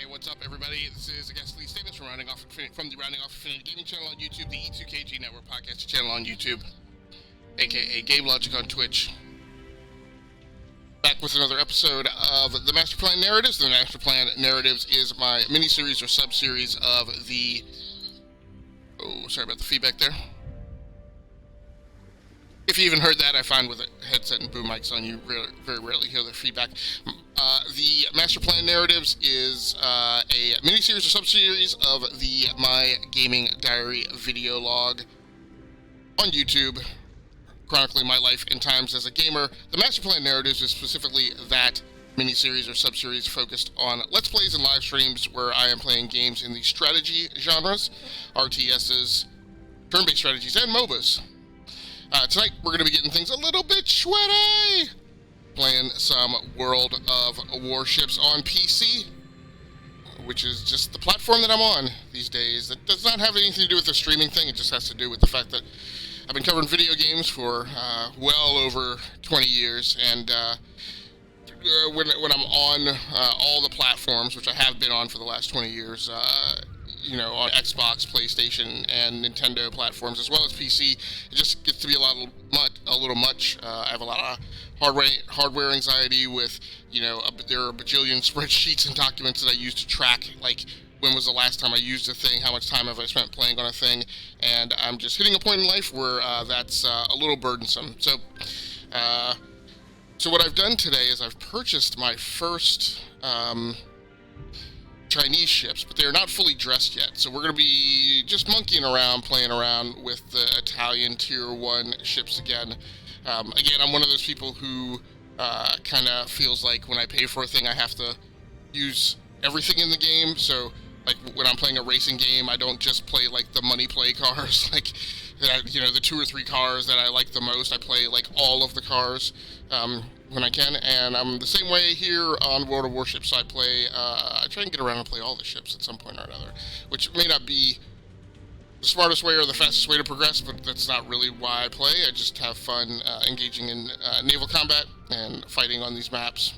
What's up, everybody? This is, I guess, Lee Statements from the Rounding Off Infinity Gaming channel on YouTube, the E2KG Network podcast channel on YouTube, aka Game Logic on Twitch. Back with another episode of the Master Plan Narratives. The Master Plan Narratives is my mini-series or sub-series of the... Oh, sorry about the feedback there. If you even heard that, I find with a headset and boom mics on, you very rarely hear the feedback. The Master Plan Narratives is a mini-series or sub-series of the My Gaming Diary video log on YouTube, chronicling my life and times as a gamer. The Master Plan Narratives is specifically that mini-series or sub-series focused on Let's Plays and live streams where I am playing games in the strategy genres, RTSs, turn-based strategies, and MOBAs. Tonight, we're going to be getting things a little bit sweaty! Playing some World of Warships on PC, which is just the platform that I'm on these days. That does not have anything to do with the streaming thing, it just has to do with the fact that I've been covering video games for well over 20 years, and when I'm on all the platforms, which I have been on for the last 20 years, you know, on Xbox, PlayStation, and Nintendo platforms, as well as PC, it just gets to be a little much. I have a lot of hardware anxiety with, you know, there are a bajillion spreadsheets and documents that I use to track, like, when was the last time I used a thing, how much time have I spent playing on a thing, and I'm just hitting a point in life where that's a little burdensome. So what I've done today is I've purchased my first Chinese ships, but they're not fully dressed yet. So we're going to be just monkeying around, playing around with the Italian Tier 1 ships again. Again, I'm one of those people who kind of feels like when I pay for a thing, I have to use everything in the game. So, like, when I'm playing a racing game, I don't just play, like, the money play cars, like, you know, the 2 or 3 cars that I like the most. I play, like, all of the cars when I can, and I'm the same way here on World of Warships. I try and get around and play all the ships at some point or another, which may not be the smartest way or the fastest way to progress, but that's not really why I play. I just have fun engaging in naval combat and fighting on these maps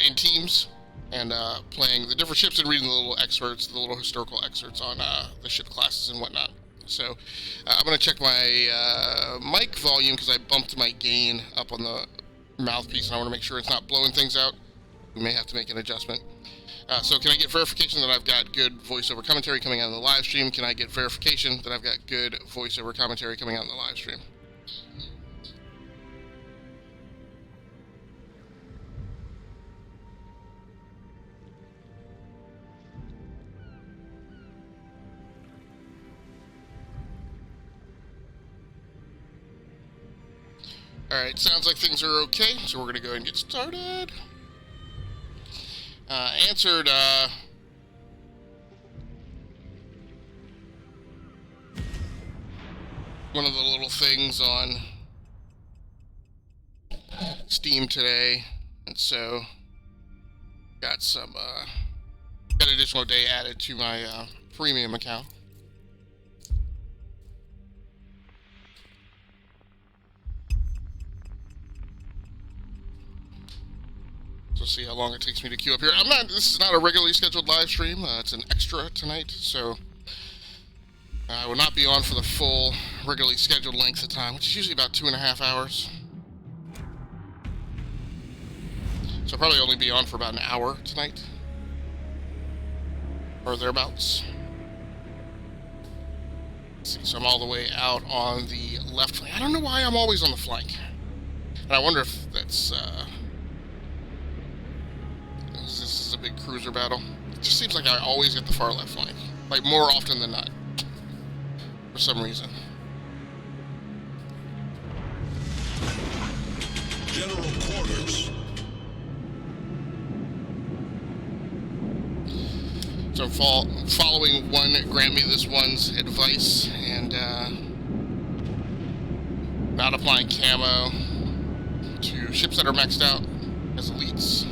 in teams, and playing the different ships and reading the little excerpts, the little historical excerpts on the ship classes and whatnot. So I'm going to check my mic volume because I bumped my gain up on the mouthpiece, and I want to make sure it's not blowing things out. We may have to make an adjustment. So can I get verification that I've got good voiceover commentary coming out in the live stream? Can I get verification that I've got good voiceover commentary coming out in the live stream? Alright, sounds like things are okay, so we're going to go ahead and get started. Answered, one of the little things on Steam today, and so got an additional day added to my premium account. So see how long it takes me to queue up here. This is not a regularly scheduled live stream. It's an extra tonight, so I will not be on for the full regularly scheduled length of time, which is usually about 2.5 hours. So I'll probably only be on for about an hour tonight, or thereabouts. Let's see, so I'm all the way out on the left flank. I don't know why I'm always on the flank, and I wonder if that's this is a big cruiser battle. It just seems like I always get the far left flank, like more often than not, for some reason. General quarters. So I'm following Grant Me This One's advice, and not applying camo to ships that are maxed out as elites.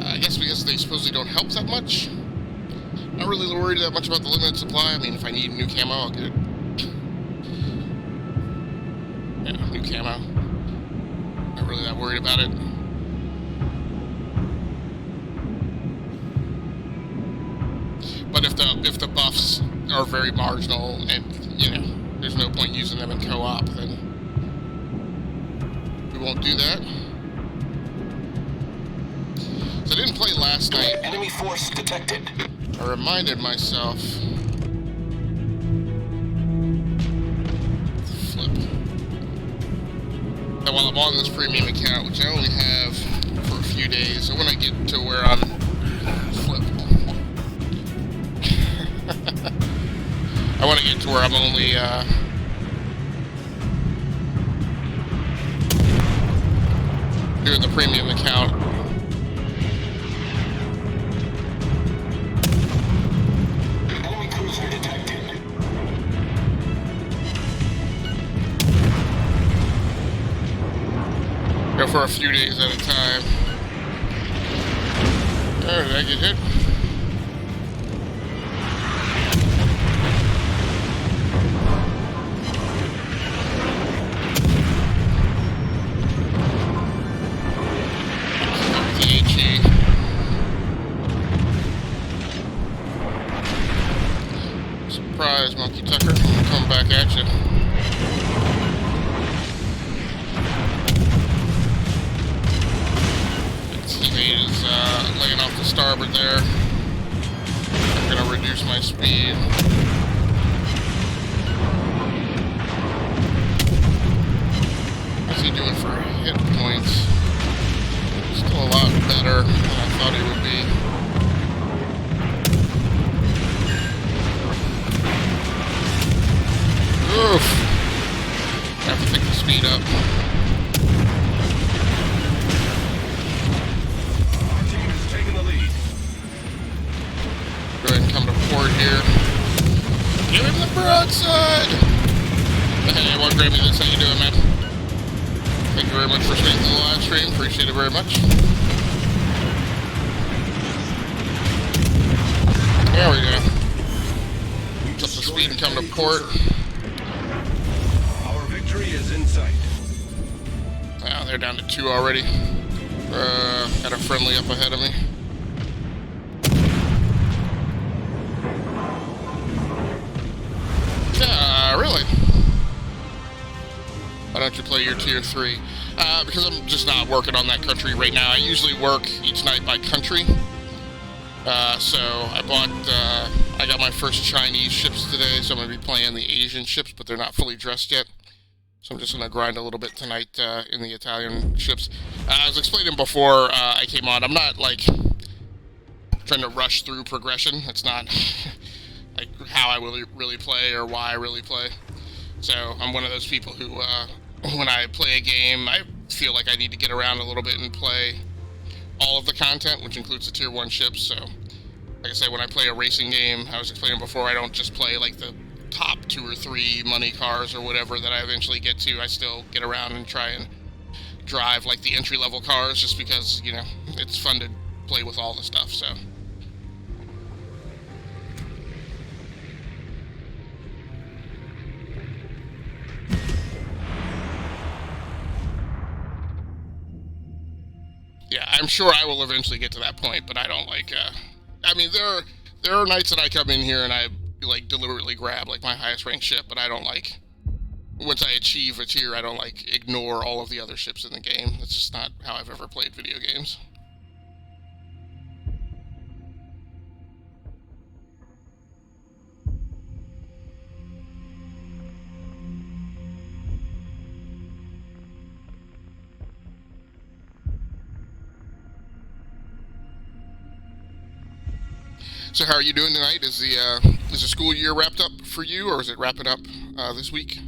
I guess because they supposedly don't help that much. Not really worried that much about the limited supply. I mean, if I need new camo, I'll get it. new camo. Not really that worried about it. But if the buffs are very marginal and, you know, there's no point using them in co-op, then we won't do that. So I didn't play last night. Enemy force detected. I reminded myself. Flip. That while I'm on this premium account, which I only have for a few days, so when I get to where I'm flip. I want to get to where I'm only doing the premium account. Enemy cruiser detected. Go for a few days at a time. Oh, did I get hit? Surprise, Monkey Tucker. I'm coming back at you. Teammate is laying off the starboard there. I'm gonna reduce my speed. What's he doing for hit points? Still a lot better than I thought he would be. Oof! I have to pick the speed up. Our team is taking the lead. Go ahead and come to port here. Give him the broadside! Hey, what Grammy, this? How you doing, man? Thank you very much for staying to the live stream. Appreciate it very much. There we go. Up the speed and come to port. Our victory is in sight. Wow, they're down to 2 already. Got a friendly up ahead of me. Really? Why don't you play your tier 3? Because I'm just not working on that country right now. I usually work each night by country. So I got my first Chinese ships today, so I'm going to be playing the Asian ships, but they're not fully dressed yet. So I'm just going to grind a little bit tonight in the Italian ships. I was explaining before I came on, I'm not, like, trying to rush through progression. It's not like how I really play or why I really play. So I'm one of those people who, when I play a game, I feel like I need to get around a little bit and play all of the content, which includes the tier 1 ships. So, like I said, when I play a racing game, I was explaining before, I don't just play like the top 2 or 3 money cars or whatever that I eventually get to. I still get around and try and drive like the entry-level cars, just because, you know, it's fun to play with all the stuff. So yeah, I'm sure I will eventually get to that point, but I don't like, I mean, there are nights that I come in here and I, like, deliberately grab, like, my highest ranked ship, but I don't, like, once I achieve a tier, I don't, like, ignore all of the other ships in the game. That's just not how I've ever played video games. So how are you doing tonight? Is the school year wrapped up for you, or is it wrapping up this week?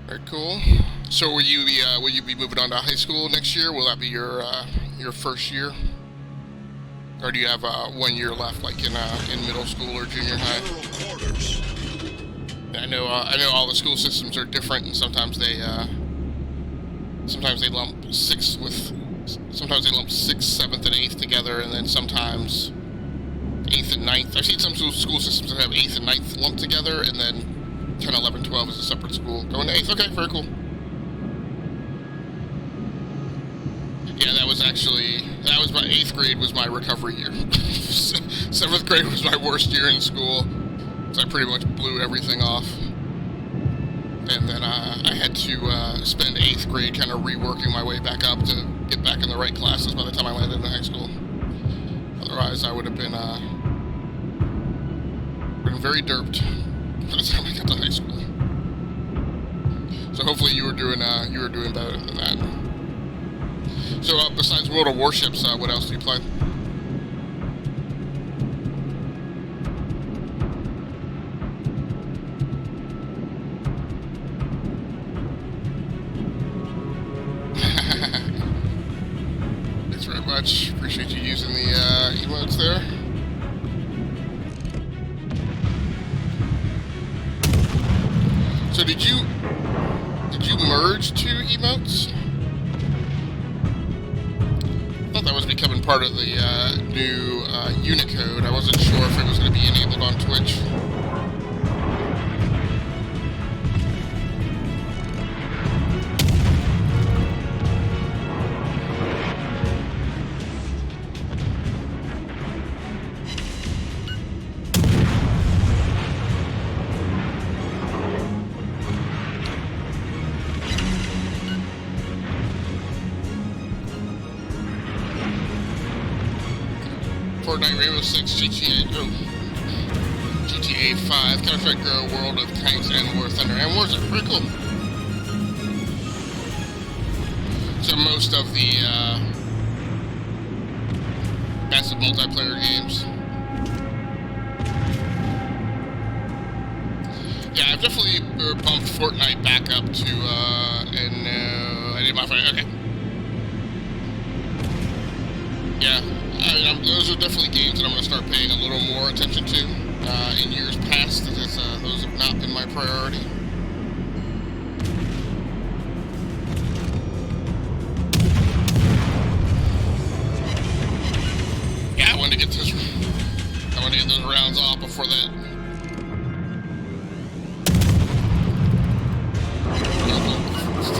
Very cool. So will you be moving on to high school next year? Will that be your first year? Or do you have 1 year left, like in middle school or junior high? General orders. I know all the school systems are different, and sometimes they lump sixth, 7th, and 8th together, and then sometimes 8th and 9th. I've seen some school systems that have 8th and 9th lumped together, and then 10, 11, 12 is a separate school. Going to 8th, okay, very cool. Yeah, that was my 8th grade was my recovery year. 7th grade was my worst year in school, so I pretty much blew everything off. And then I had to spend 8th grade kind of reworking my way back up to get back in the right classes by the time I landed in high school. Otherwise, I would have been very derped by the time I got to high school. So hopefully you were doing better than that. So besides World of Warships, what else do you play? Thanks very much. Appreciate you using the emotes there. So did you merge 2 emotes? I thought that was becoming part of the new Unicode. I wasn't sure if it was going to be enabled on Twitch. Fortnite, Rainbow Six, GTA 5, Counter-Strike Go, World of Tanks, and War Thunder. And Warzone, pretty cool. So most of the massive multiplayer games. Yeah, I've definitely bumped Fortnite back up to, and I did my friend, okay. Yeah. Those are definitely games that I'm going to start paying a little more attention to in years past, because those have not been my priority. Yeah, I wanted to get those rounds off before that.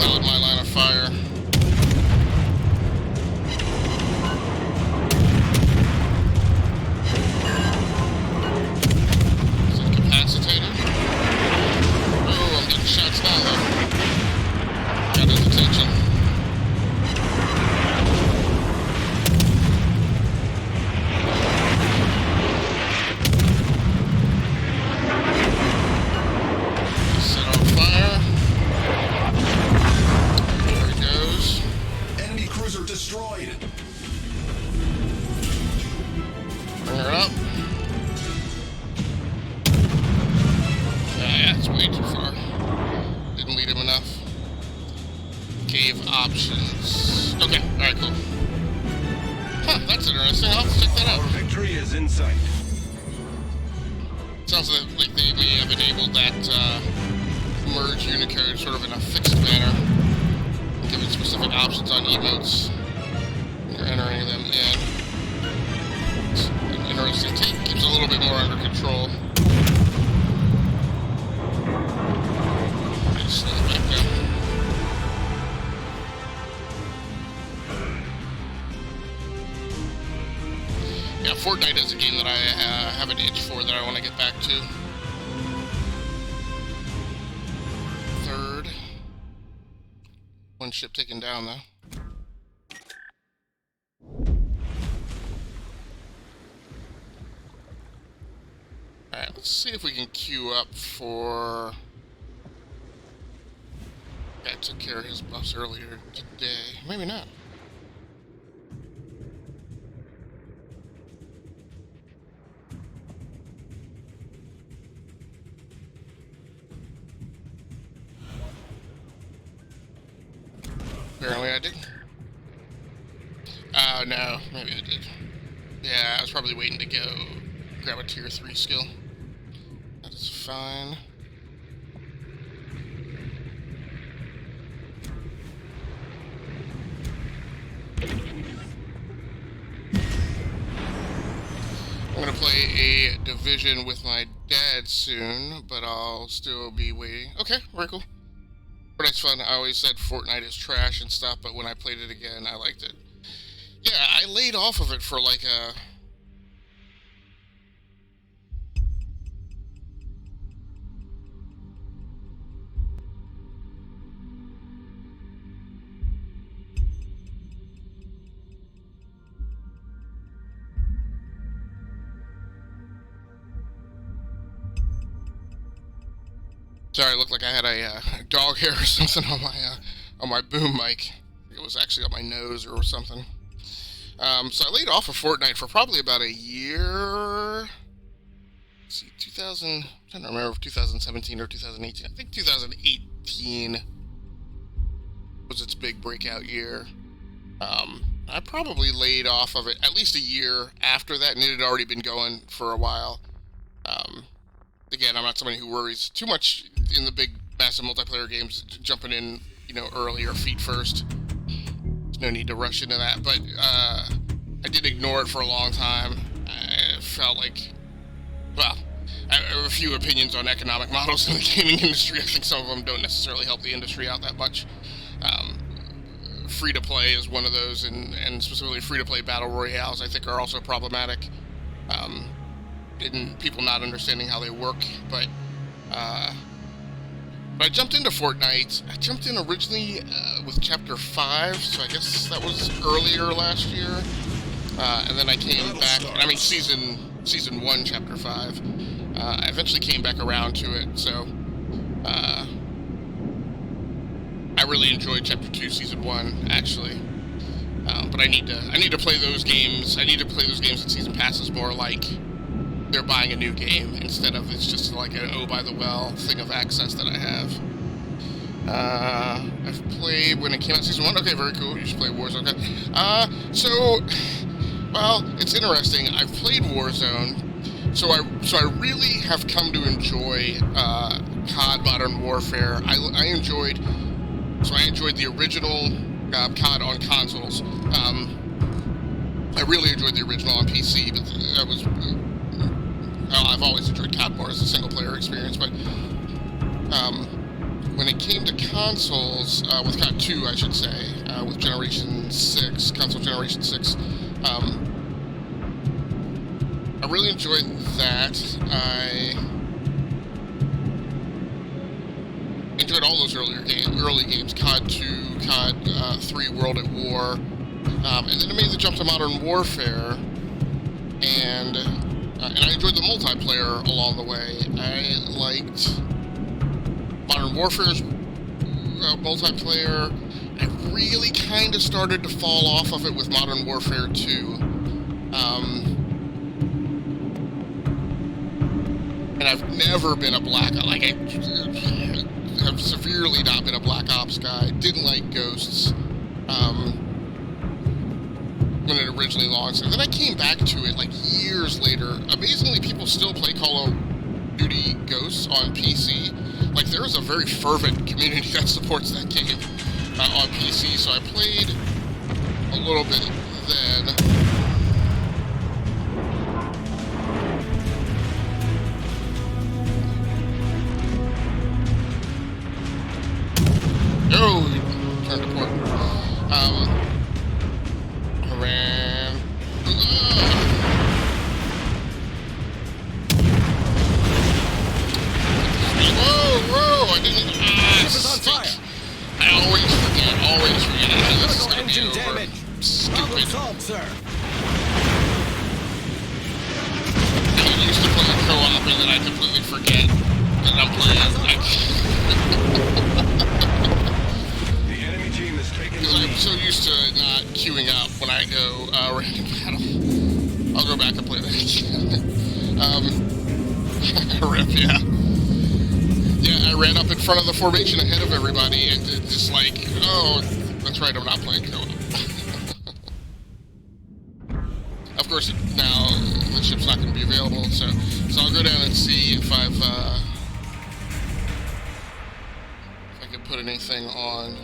Followed my line of fire. Shots now, though. Got his attention. Set on fire. There he goes. Enemy cruiser destroyed. Bring her up. Yeah, it's way too far. Didn't lead him enough. Cave options. Okay, alright, cool. Huh, that's interesting. I'll have to check that out. Our victory is in sight. Sounds like they may have enabled that merge Unicode sort of in a fixed manner, giving specific options on emotes when you're entering them in. It's an interesting take. Keeps it a little bit more under control. Slow it back down. Yeah, Fortnite is a game that I have an itch for that I want to get back to. 3rd. 1 ship taken down, though. Alright, let's see if we can queue up for... I took care of his buffs earlier today. Maybe not. Apparently I didn't. Oh, no. Maybe I did. Yeah, I was probably waiting to go grab a tier 3 skill. That is fine. I'm gonna play a Division with my dad soon, but I'll still be waiting. Okay, very cool. Fortnite's fun. I always said Fortnite is trash and stuff, but when I played it again, I liked it. Yeah, I laid off of it for like a... Sorry, it looked like I had a dog hair or something on my boom mic. It was actually on my nose or something. So I laid off of Fortnite for probably about a year. Let's see, 2000. I'm trying to remember if 2017 or 2018. I think 2018 was its big breakout year. I probably laid off of it at least a year after that, and it had already been going for a while. Again, I'm not somebody who worries too much in the big, massive multiplayer games, jumping in, early or feet first. There's no need to rush into that, but I did ignore it for a long time. I felt like, well, I have a few opinions on economic models in the gaming industry. I think some of them don't necessarily help the industry out that much. Free-to-play is one of those, and specifically free-to-play battle royales, I think, are also problematic. In people not understanding how they work, but I jumped into Fortnite. I jumped in originally with Chapter 5, so I guess that was earlier last year, and then I came back, Season 1, Chapter 5. I eventually came back around to it, so I really enjoyed Chapter 2, Season 1, actually. But I need to play those games. I need to play those games in Season Passes more like they're buying a new game instead of it's just like an oh-by-the-well thing of access that I have. I've played when it came out Season 1. Okay, very cool. You should play Warzone. Okay. Well, it's interesting. I've played Warzone, so I really have come to enjoy COD Modern Warfare. I enjoyed the original COD on consoles. I really enjoyed the original on PC, but that was... I've always enjoyed COD more as a single-player experience, but when it came to consoles, with COD 2, I should say, with Generation 6, console Generation 6, I really enjoyed that. I enjoyed all those early games, COD 2, COD 3, World at War, and then I made the jump to Modern Warfare, and I enjoyed the multiplayer along the way. I liked Modern Warfare's multiplayer. I really kind of started to fall off of it with Modern Warfare 2. And I've never been a Black Ops. Like, I have severely not been a Black Ops guy. Didn't like Ghosts. When it originally launched, and then I came back to it like years later. Amazingly, people still play Call of Duty Ghosts on PC. Like, there is a very fervent community that supports that game on PC, so I played a little bit then. Oh, turned to port. Ran. Whoa, I didn't. I always forget. This is gonna be over. Stupid. I used to play a co-op and then I completely forget that I'm playing. Because I'm so used to not queuing up when I go random battle. I'll go back and play that again. Rip, yeah. Yeah, I ran up in front of the formation ahead of everybody and just like, oh, that's right, I'm not playing co-op. of course, now the ship's not going to be available, so I'll go down and see if I can put anything on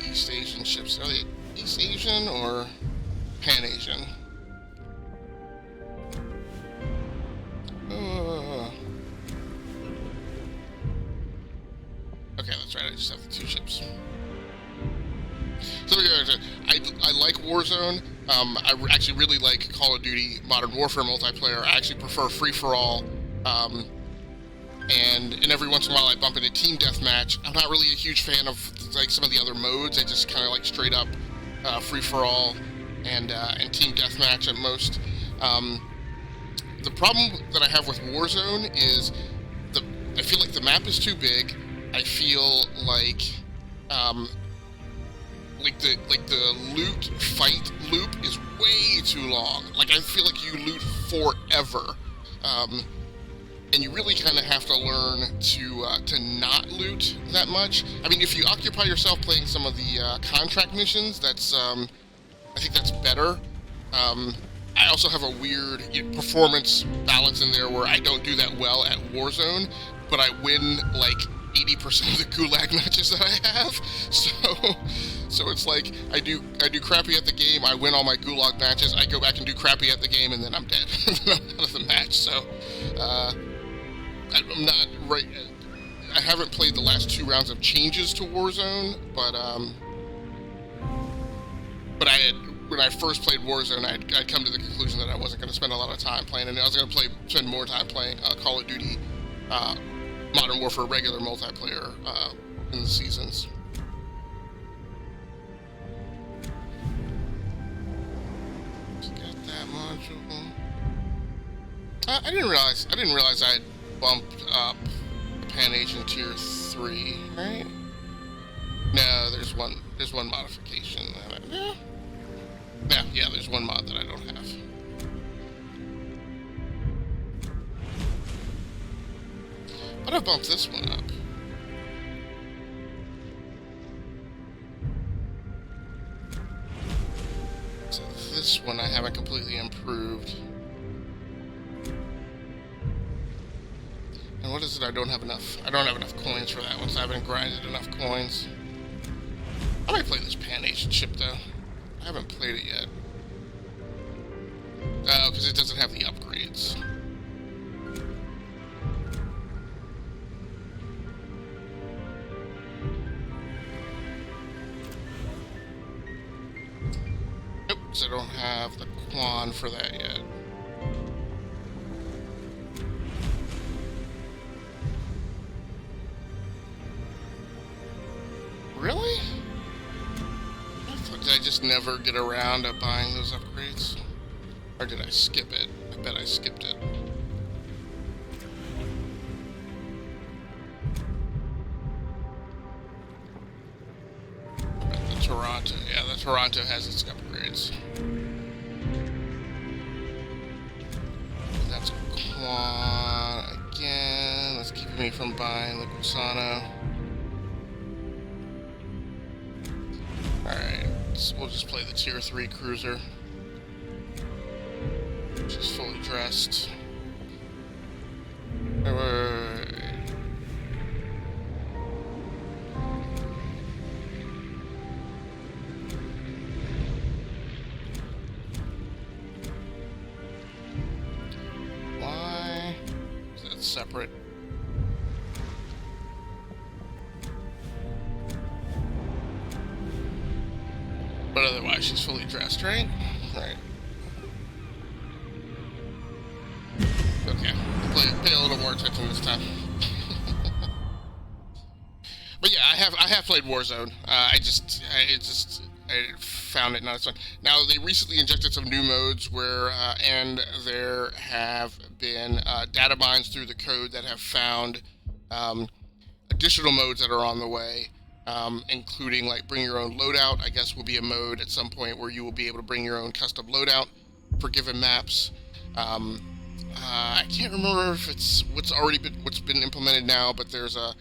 East Asian ships. Are they East Asian or Pan Asian? Okay, that's right. I just have the 2 ships. So I like Warzone. I actually really like Call of Duty Modern Warfare multiplayer. I actually prefer free-for-all. And every once in a while I bump into Team Deathmatch. I'm not really a huge fan of like some of the other modes. I just kind of like straight up free-for-all and Team Deathmatch at most. The problem that I have with Warzone is I feel like the map is too big. I feel like the loot fight loop is way too long. Like I feel like you loot forever, and you really kind of have to learn to not loot that much. I mean, if you occupy yourself playing some of the contract missions, that's I think that's better. I also have a weird performance balance in there where I don't do that well at Warzone, but I win like 80% of the gulag matches that I have. So it's like I do crappy at the game, I win all my gulag matches, I go back and do crappy at the game, and then I'm dead. I'm out of the match. So I'm not right. I haven't played the last 2 rounds of changes to Warzone, but I had. When I first played Warzone, I'd come to the conclusion that I wasn't going to spend a lot of time playing, and I was going to spend more time playing Call of Duty Modern Warfare regular multiplayer in the seasons. Just got that module. I didn't realize I had bumped up Pan Asian Tier 3, right? No, there's one modification. Yeah, there's one mod that I don't have. But I bumped this one up. So this one I haven't completely improved. And what is it? I don't have enough coins for that one, so I haven't grinded enough coins. I might play this Pan Asian ship though. I haven't played it yet. Oh, because it doesn't have the upgrades. Nope, because I don't have the Quan for that yet. Really? Did I just never get around to buying those upgrades? Or did I skip it? I bet I skipped it. The Toronto. Yeah, the Toronto has its upgrades. That's Quan again. That's keeping me from buying the Gusano. Alright. We'll just play the Tier 3 cruiser. She's fully dressed. Why is that separate? But otherwise, she's fully dressed, right? Right. Okay. Pay a little more attention this time. But yeah, I have played Warzone. I found it not as fun. Now they recently injected some new modes where, and there have been data mines through the code that have found additional modes that are on the way. Including like bring your own loadout. I guess will be a mode at some point where you will be able to bring your own custom loadout for given maps. I can't remember if it's what's been implemented now, but there's a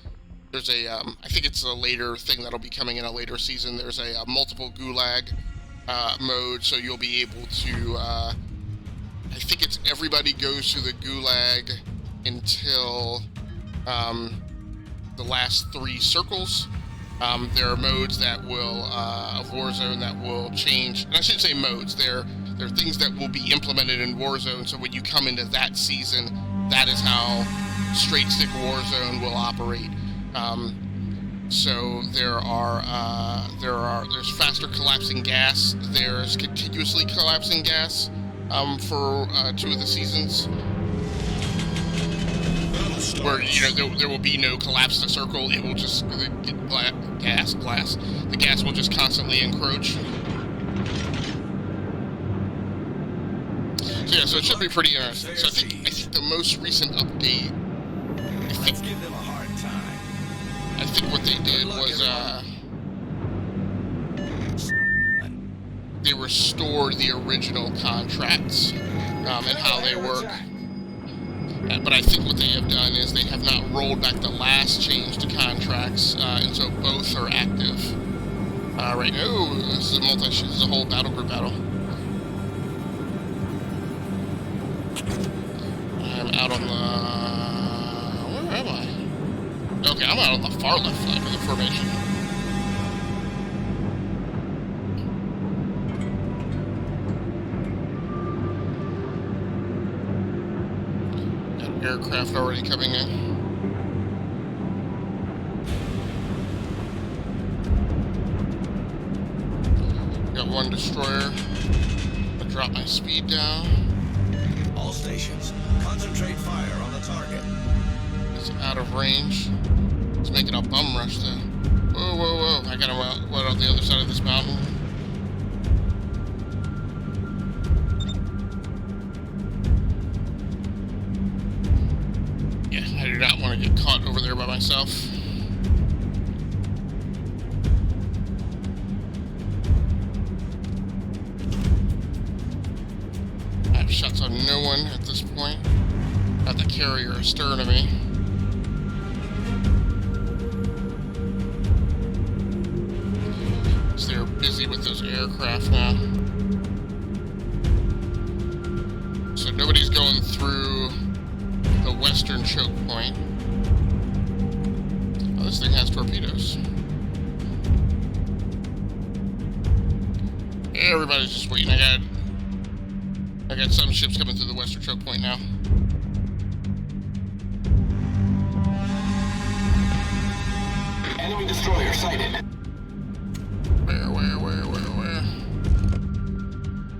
I think it's a later thing that'll be coming in a later season. There's a multiple gulag mode, so you'll be able to, I think it's everybody goes to the gulag until the last 3 circles. There are modes that will, of Warzone that will change, and I shouldn't say modes, there are things that will be implemented in Warzone, so when you come into that season, that is how straight stick Warzone will operate. So there's faster collapsing gas, there's continuously collapsing gas for 2 of the seasons, where there will be no collapse to circle. It will just the gas will just constantly encroach. So yeah, so it should be pretty interesting. So I think the most recent update, Let's give them a hard time. I think what they did was they restored the original contracts and how they work. But I think what they have done is they have not rolled back the last change to contracts, and so both are active right now. Ooh, this is a whole battle group battle. I'm out on the... where am I? Okay, I'm out on the far left flank of the formation. Aircraft already coming in. Got 1 destroyer. I'll drop my speed down. All stations, concentrate fire on the target. It's out of range. It's making a bum rush though. Whoa, whoa, whoa. I gotta what on the other side of this mountain. I do not want to get caught over there by myself. I have shots on no one at this point. Got the carrier astern of me. So they're busy with those aircraft now. So nobody's going through the western choke point. Oh, this thing has torpedoes. Everybody's just waiting. I got some ships coming through the western choke point now. Enemy destroyer sighted. Where? There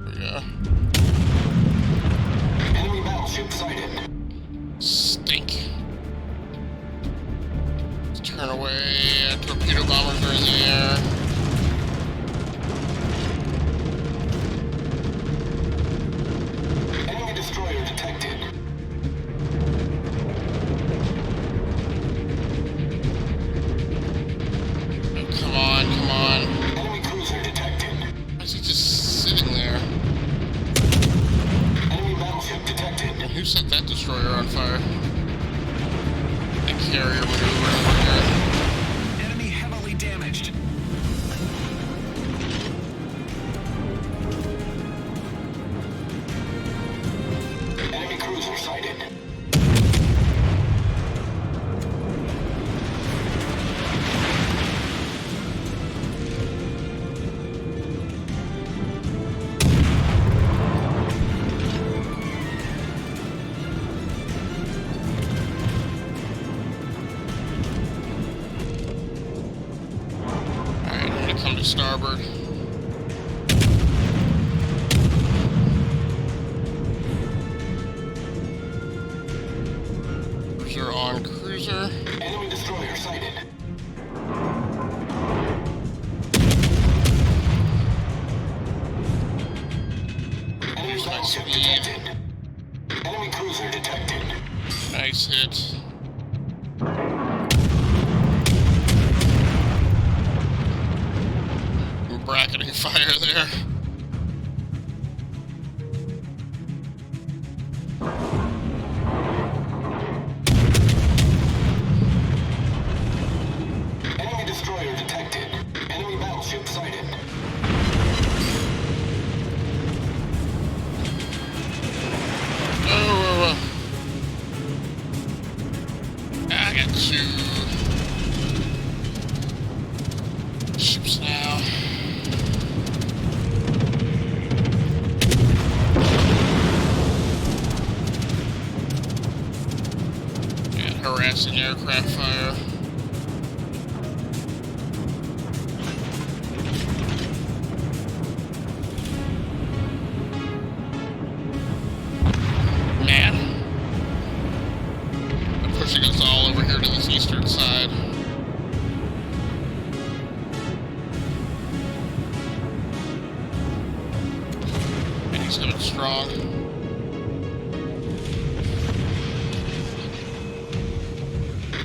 we go. Enemy battleship sighted. Stink. Let's turn away. Torpedo bombers are in the air. Enemy destroyer detected. Oh, come on. Enemy cruiser detected. Why is he just sitting there? Enemy battleship detected. And who set that destroyer on fire? That carrier maneuver over here. Enemy heavily damaged. Enemy cruiser sighted. Alright, I'm gonna come to starboard. Cruiser on cruiser. Enemy destroyer sighted. Enemy Here's my battleship speed. detected. Enemy cruiser detected. Nice hit. Bracketing fire there. Enemy destroyer detected. Enemy battleship sighted. missing aircraft fire. Man. They're pushing us all over here to this eastern side. And he's coming strong.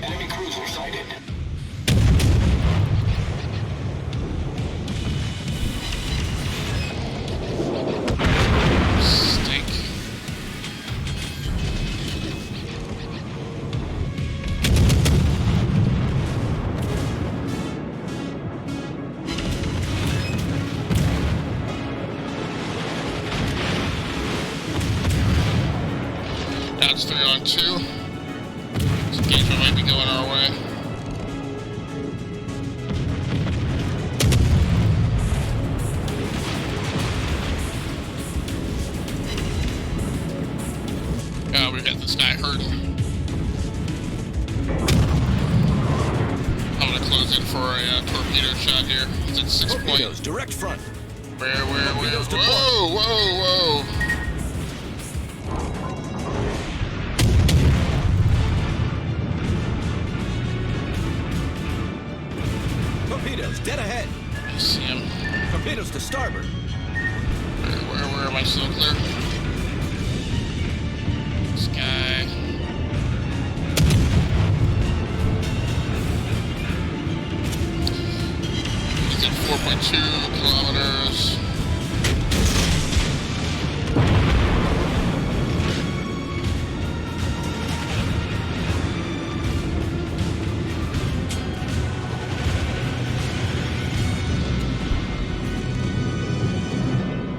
Enemy cruiser sighted. Stink. That's 3-on-2. This engagement might be going our way. Oh, we got this guy hurting. I'm gonna close in for a torpedo shot here. It's at 6 Torpedoes, points. direct front. Where? Torpedoes deployed. Whoa! Torpedoes, dead ahead. I see him. Torpedoes to starboard. Where am I still clear? This guy. He's at 4.2 kilometers.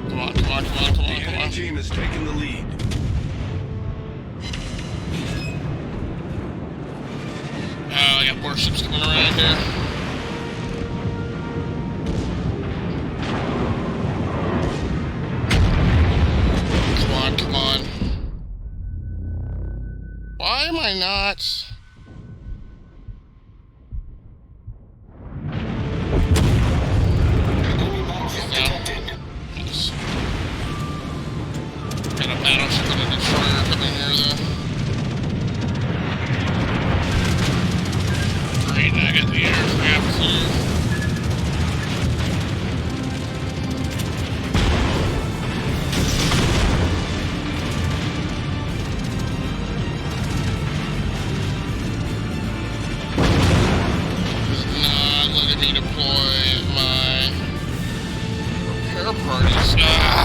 Come The enemy on. team has taken the lead. Oh, I got warships coming around here. Come on. Why am I not? Yes. Got a battleship and a destroyer coming here, though. Great, I got the aircraft too. It's not letting me deploy my repair parties. Ah!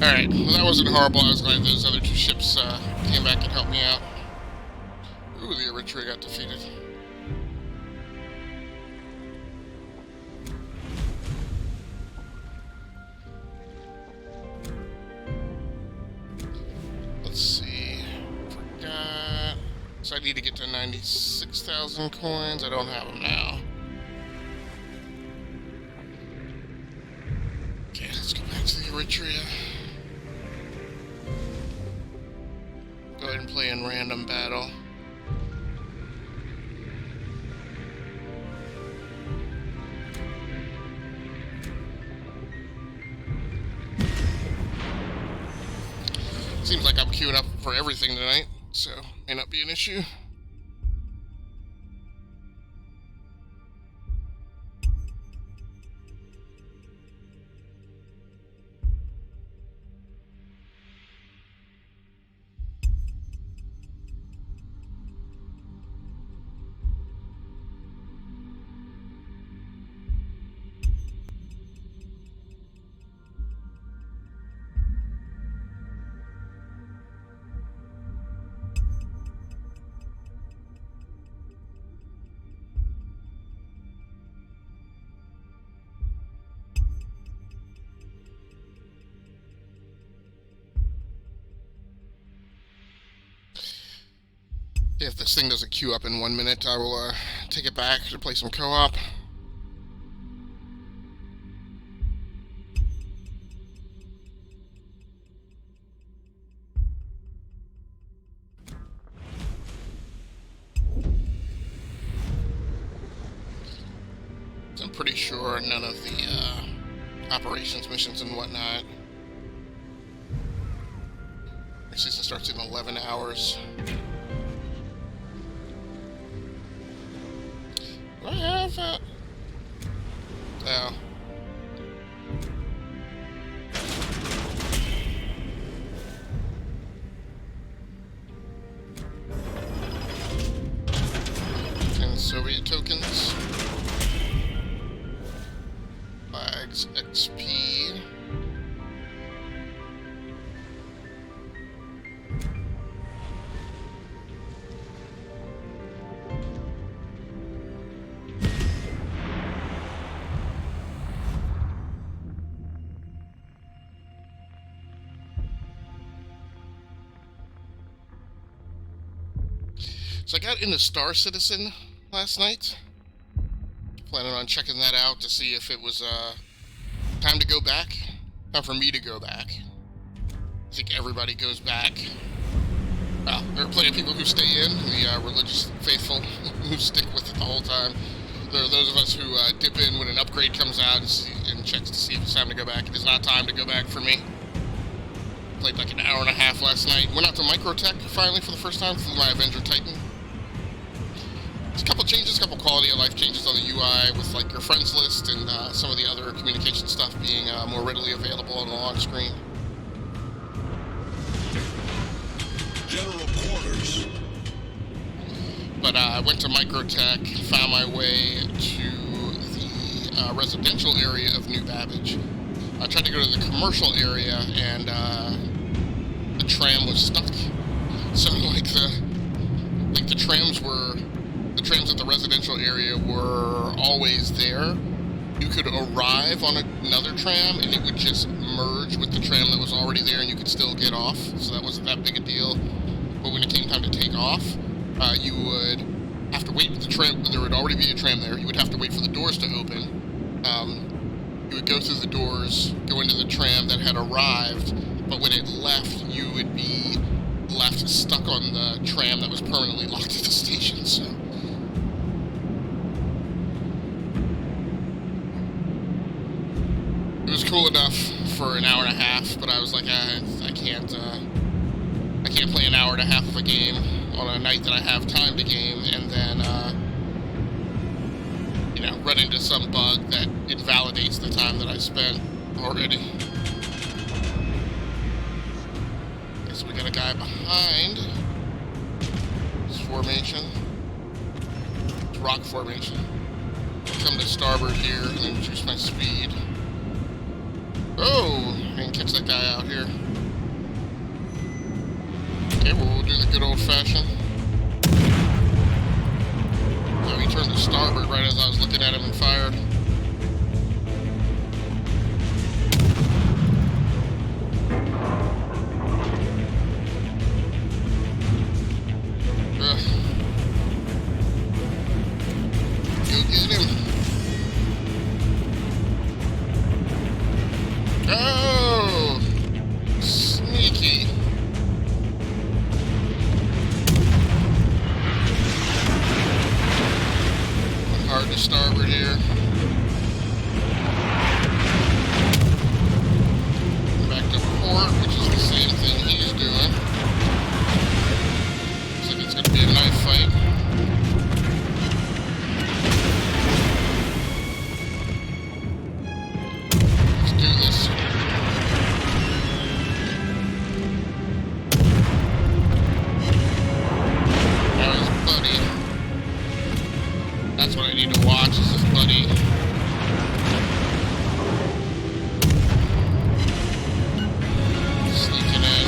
Alright, well that wasn't horrible. I was glad those other two ships came back and helped me out. Ooh, the ERITREA got defeated. Let's see. Forgot. So I need to get to 96,000 coins. I don't have them now. Okay, let's go back to the ERITREA. Go ahead and play in random battle. Seems like I'm queuing up for everything tonight, so may not be an issue. If this thing doesn't queue up in 1 minute, I will take it back to play some co-op. I'm pretty sure none of the operations missions and whatnot. Our season starts in 11 hours. Do I have oh. And Soviet tokens. Flags XP. So I got into Star Citizen last night. Planning on checking that out to see if it was time to go back. Time for me to go back. I think everybody goes back. Well, there are plenty of people who stay in, the religious faithful who stick with it the whole time. There are those of us who dip in when an upgrade comes out and checks to see if it's time to go back. It is not time to go back for me. Played like an hour and a half last night. Went out to Microtech finally for the first time through my Avenger Titan. There's a couple changes, a couple quality of life changes on the UI with like your friends list and some of the other communication stuff being more readily available on the lock screen. General quarters. But I went to Microtech, found my way to the residential area of New Babbage. I tried to go to the commercial area and the tram was stuck. So the trams at the residential area were always there. You could arrive on another tram and it would just merge with the tram that was already there and you could still get off. So that wasn't that big a deal. But when it came time to take off, you would have to wait for the tram. There would already be a tram there. You would have to wait for the doors to open. You would go through the doors, go into the tram that had arrived, but when it left, you would be left stuck on the tram that was permanently locked at the station. So it was cool enough for an hour and a half, but I was like, I can't play an hour and a half of a game on a night that I have time to game, and then run into some bug that invalidates the time that I spent already. Okay, so we got a guy behind this formation. It's rock formation. I'll come to starboard here and then reduce my speed. Oh, I didn't catch that guy out here. Okay, well, we'll do the good old-fashioned. Oh, he turned to starboard right as I was looking at him and fired. Go get him. Oh! Sneaky. Hard to starboard here. Back to port, which is the same thing he's doing. Looks like it's going to be a knife fight. Let's do this. Now his buddy. That's what I need to watch, is his buddy. Sneaking in.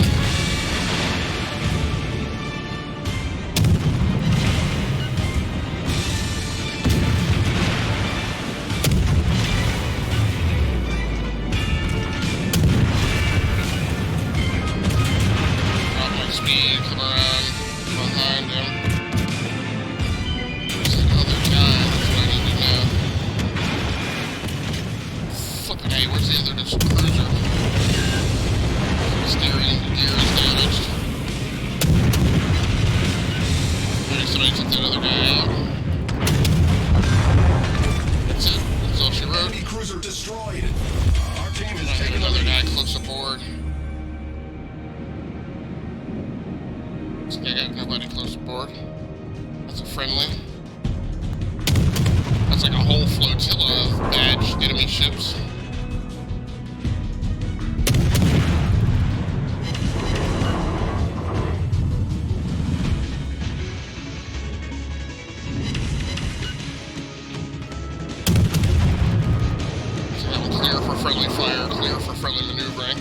Drop my speed, come around behind him. Okay, where's the other cruiser? Steering gear is damaged. Maybe somebody took that other guy out. That's it. That's all she wrote. Enemy cruiser destroyed. Our team has I taken another the guy lead. close aboard. I got nobody close aboard. That's a friendly. That's like a whole flotilla of badged enemy ships. So that one clear for friendly fire, clear for friendly maneuvering.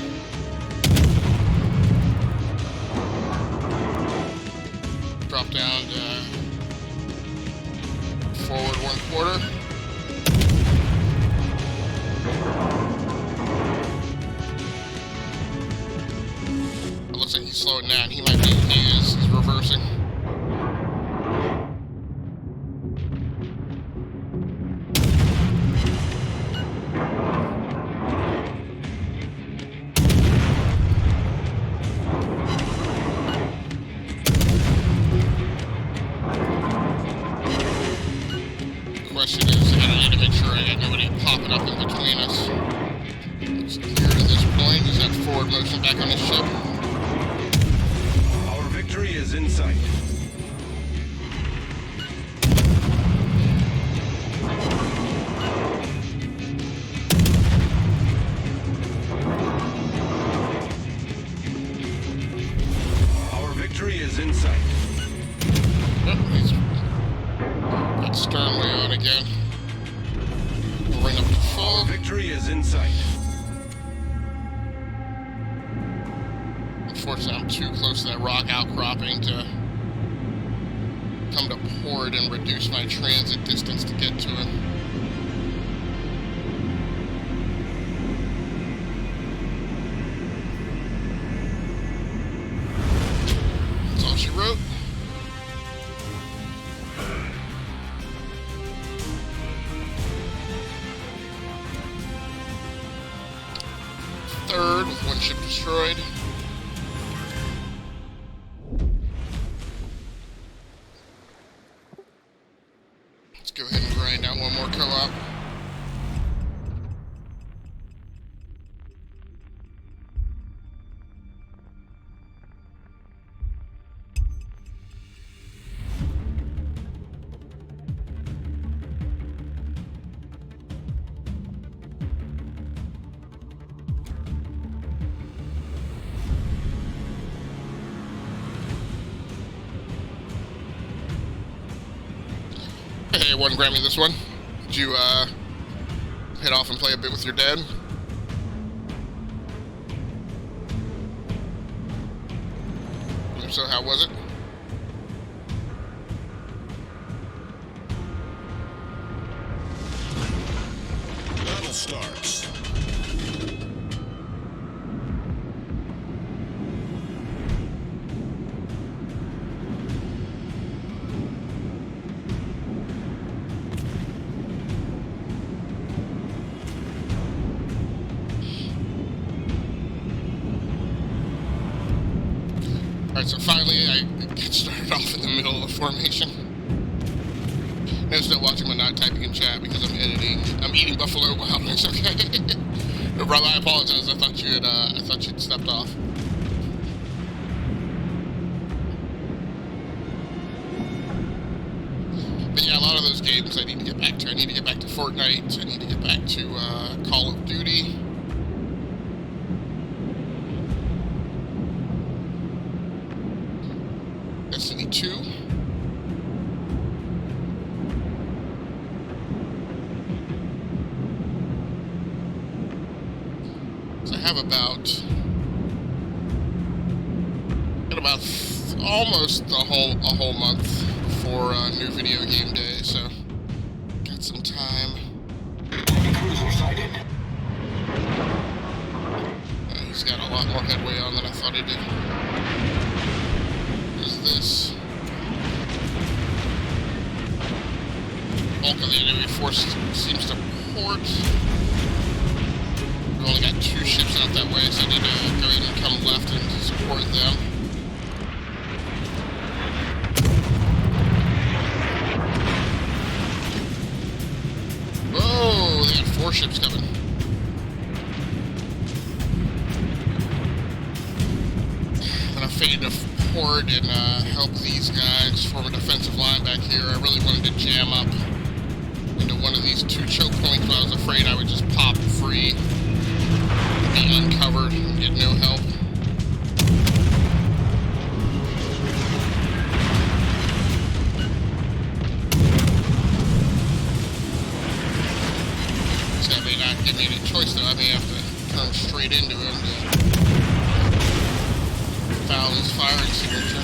Drop down to forward 1/4. It looks like he's slowing down. He might be. He is. He's reversing. Question is, I need to make sure I got nobody popping up in between us. It's clear to this point. He's got forward motion back on his ship. Our victory is in sight. Our victory is in sight. Yep, he's got sternly on again. We'll bring up to full. Our victory is in sight. Unfortunately, I'm too close to that rock outcropping to come to port and reduce my transit distance to get to him. That's all she wrote. Third, with one ship destroyed. Let's go ahead and grind out one more co-op. Hey, one, grab me this one. Did you, head off and play a bit with your dad? If so, how was it? Battle starts. Alright, so finally I get started off in the middle of the formation. I'm still watching but not typing in chat because I'm editing. I'm eating buffalo wild wings, okay? No, brother, I apologize. I thought you'd stepped off. But yeah, a lot of those games I need to get back to. I need to get back to Fortnite. I need to get back to Call of Duty. Destiny 2. So I have about almost a whole month before new video game day, so got some time. Cruiser sighted. He's got a lot more headway on than I thought he did. Is this bulk of the enemy force seems to port. We've only got 2 ships out that way, so I need to go in and come left and support them. Whoa, they got 4 ships coming. I'm gonna fade to port and help these guys form a defensive line back here. I really wanted to jam up into one of these 2 choke points, but I was afraid I would just pop free, be uncovered, and get no help. This guy may not give me any choice though. I may have to turn straight into him to foul his firing signature.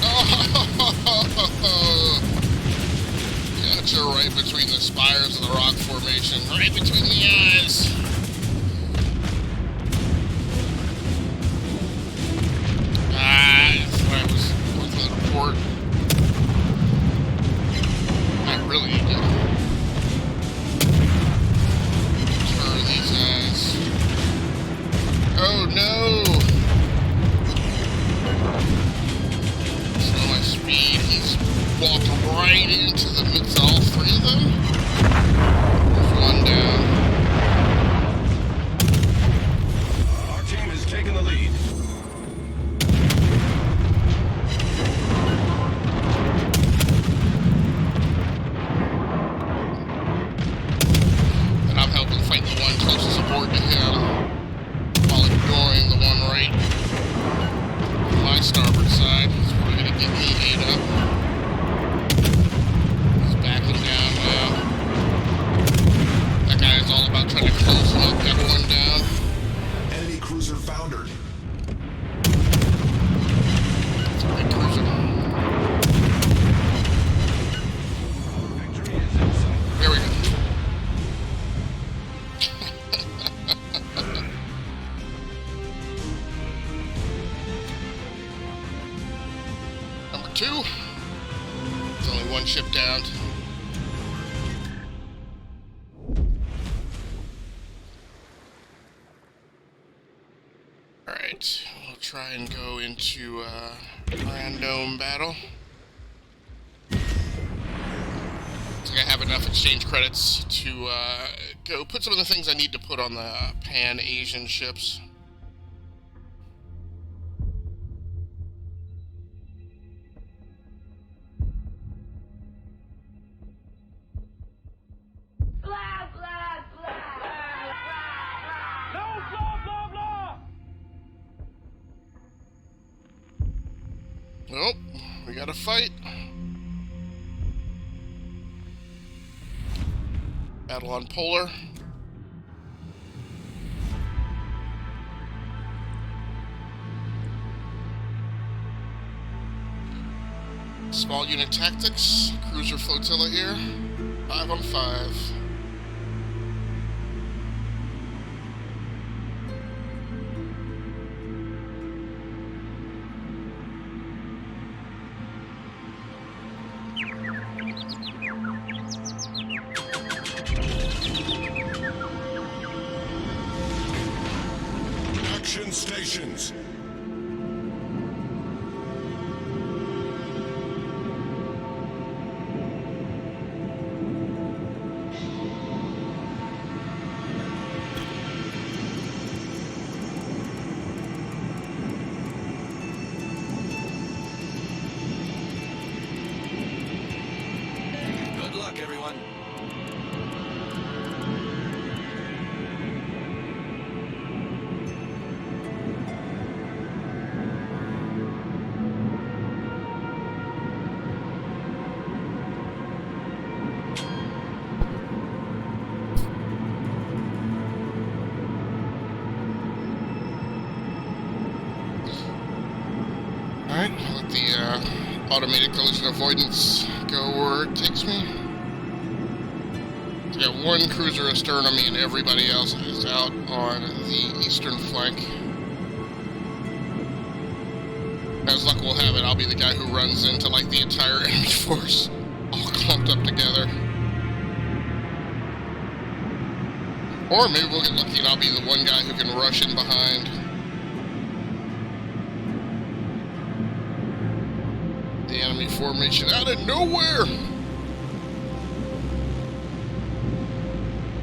Oh! Gotcha right between the spires of the rock formation. Right between the eyes. That's what I was going for the report. Not really good. Turn these guys. Oh no! Slow my speed. He's walked right into the midst of all 3 of them. There's 1 down. Our team has taken the lead. And I'm helping fight the one closest aboard to him while ignoring the one right on my starboard side. He's probably going to get me ate up. He's backing down now. That guy is all about trying to close him up. Got 1 down. Enemy cruiser foundered. It's a big cruiser. Victory is in sight. There we go. Number 2. There's only 1 ship down. Alright, we'll try and go into random battle. I think I have enough exchange credits to go put some of the things I need to put on the Pan-Asian ships. Blah, blah, blah. No, blah, blah, blah! Nope, we gotta fight. Battle on Polar. Small unit tactics, cruiser flotilla here. 5 on 5. Action stations. Good luck, everyone. Alright, I'll let the automated collision avoidance go where it takes me. So I got 1 cruiser astern of me and everybody else is out on the eastern flank. As luck will have it, I'll be the guy who runs into like the entire enemy force all clumped up together. Or maybe we'll get lucky and I'll be the one guy who can rush in behind. The enemy formation out of nowhere!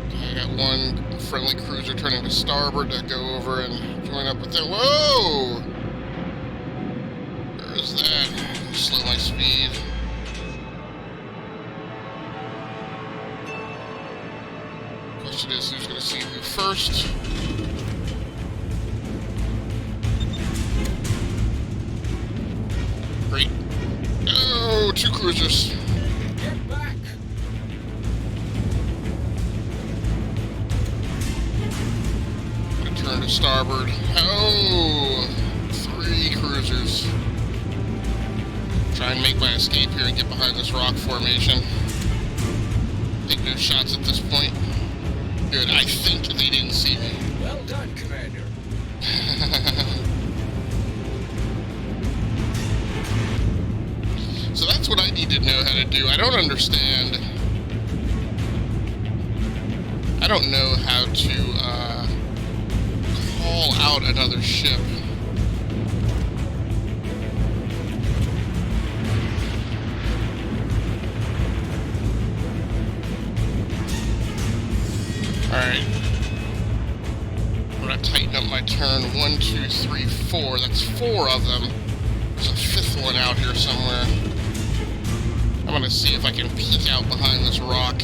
Okay, I got one friendly cruiser turning to starboard to go over and join up with them. Whoa! Where is that? Slow my speed. Question is, who's going to see who first? Great. Oh, two cruisers. Get back! Gonna turn to starboard. Oh, three cruisers. Try and make my escape here and get behind this rock formation. Take no shots at this point. Good, I think they didn't see me. Well done, Commander. So that's what I need to know how to do. I don't understand. I don't know how to call out another ship. Alright. I'm gonna tighten up my turn. 1, 2, 3, 4. That's 4 of them. There's a 5th one out here somewhere. I'm gonna see if I can peek out behind this rock.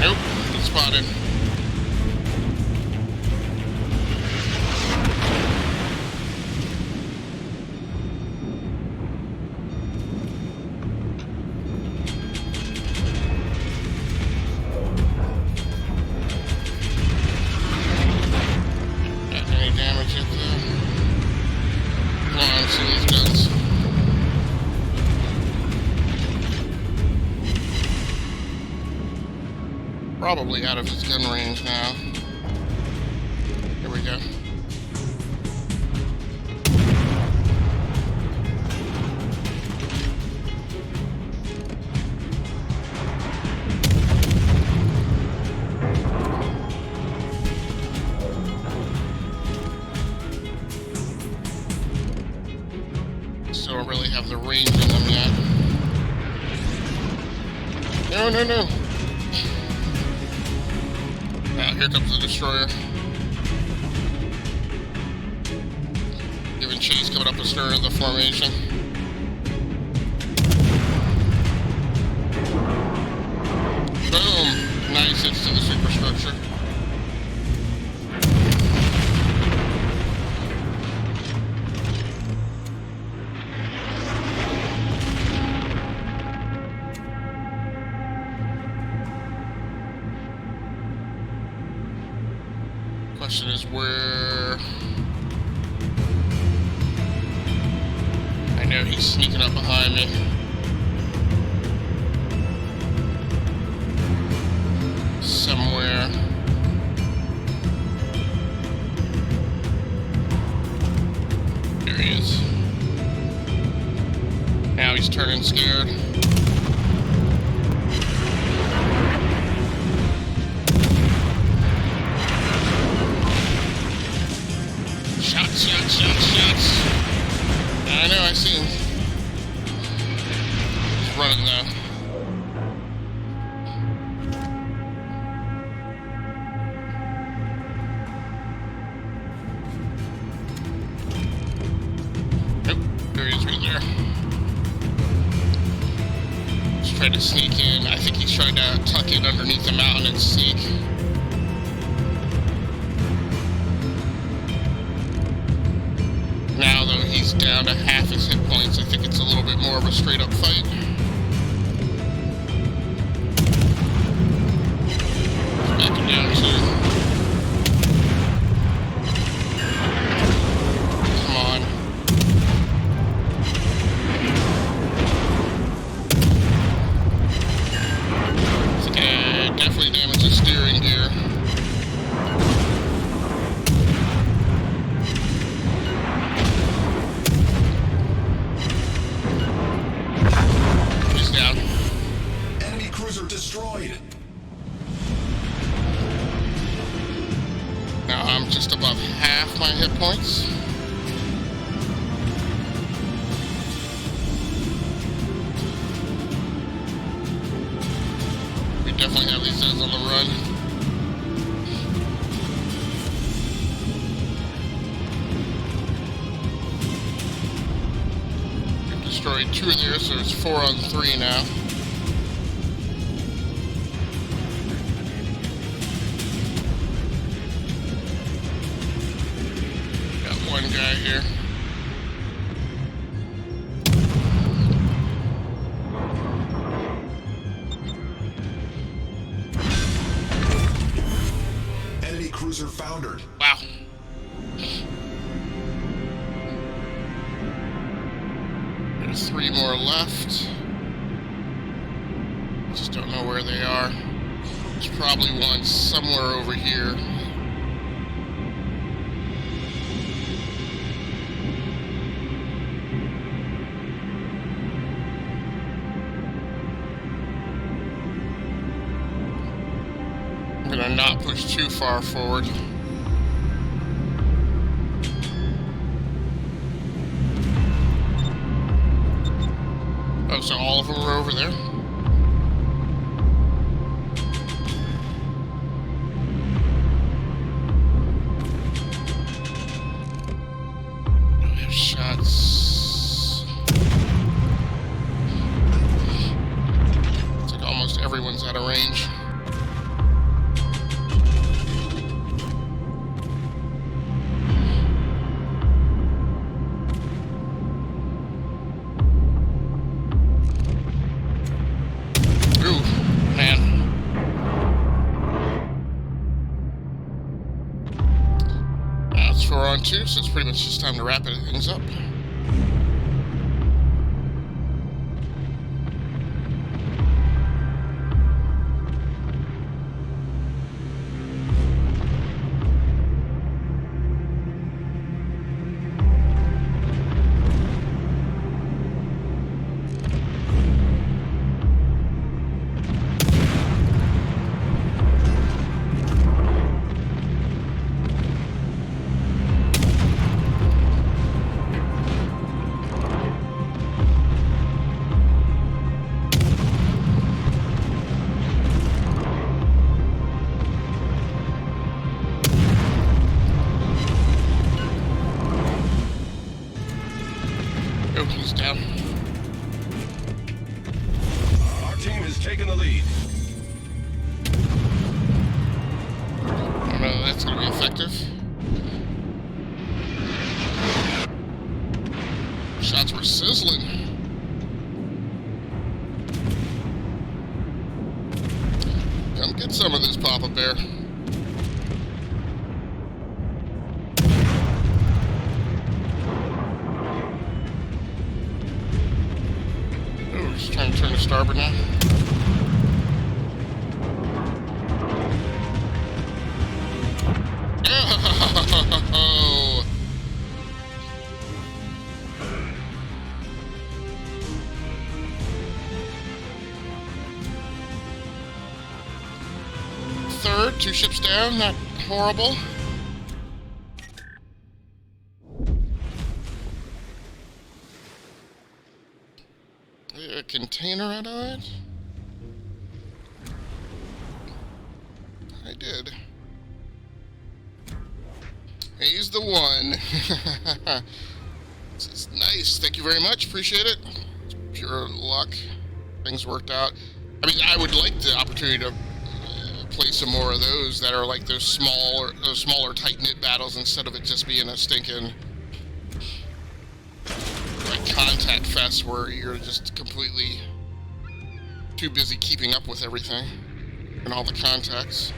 Nope, been spotted. Probably out of his gun range now. Here we go. Still don't really have the range in them yet. No, no, no. Now, here comes the destroyer. Giving chase, coming up astern of the formation. Boom! Nice hits to the superstructure. Question is where... I know he's sneaking up behind me. Somewhere. There he is. Now he's turning scared. Shots. I know, I see him. He's running though. Nope, there he is right there. He's trying to sneak in. I think he's trying to tuck in underneath the mountain and sneak. Now, though, he's down to half his hit points. I think it's a little bit more of a straight-up fight. He's backing down, too. Come on. I think I definitely damaged the steering gear. I'm just above half my hit points. We definitely have these guys on the run. We've destroyed 2 of theirs, so it's 4 on 3 now. One guy here. Enemy cruiser foundered. Wow. There's 3 more left. Just don't know where they are. There's probably one somewhere over here. I'm gonna not push too far forward. Oh, so all of them are over there? We have shots. It's like almost everyone's out of range. We're on 2, so it's pretty much just time to wrap things up. Oh, he's down. Our team has taken the lead. I don't know if that's going to be effective. Shots were sizzling. Come get some of this, Papa Bear. Just trying to turn to starboard now. Oh! Third, 2 ships down, not horrible. A container out of it? I did. HayesTheOne. This is nice. Thank you very much. Appreciate it. It's pure luck. Things worked out. I mean, I would like the opportunity to play some more of those that are like those smaller tight-knit battles instead of it just being a stinking like contact fest where you're just completely too busy keeping up with everything and all the contacts.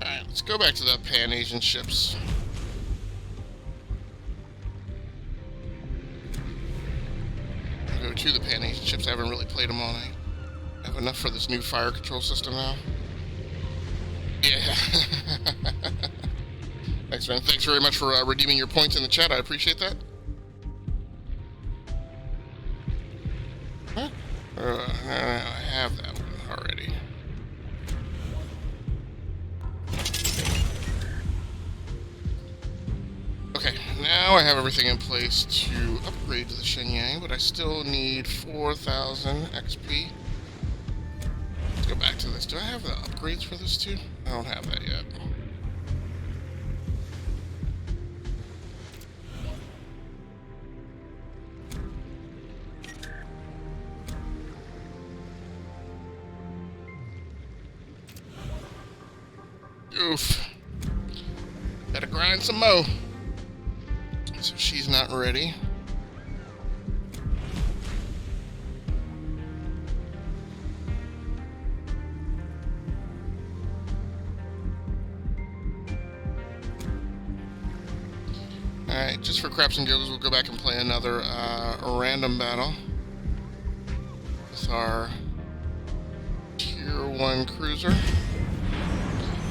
Alright, let's go back to the Pan-Asian ships. I'll go to the Pan-Asian ships. I haven't really played them all night. I have enough for this new fire control system now. Yeah. Thanks, man. Thanks very much for redeeming your points in the chat. I appreciate that. Huh? I have that one already. Okay, now I have everything in place to upgrade to the Shenyang, but I still need 4,000 XP. Let's go back to this. Do I have the upgrades for this too? I don't have that yet. Oof. Gotta grind some mo. So she's not ready. Alright, just for craps and giggles, we'll go back and play another random battle with our Tier 1 cruiser.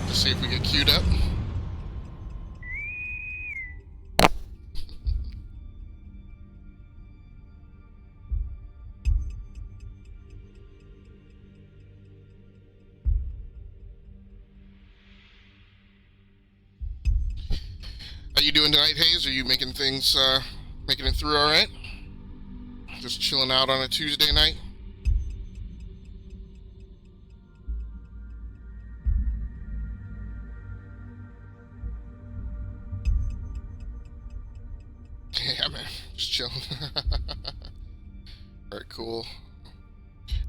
To see if we get queued up. How you doing tonight, Hayes? Are you making things, making it through all right? Just chilling out on a Tuesday night? Yeah, man. Just chilling. Alright, cool.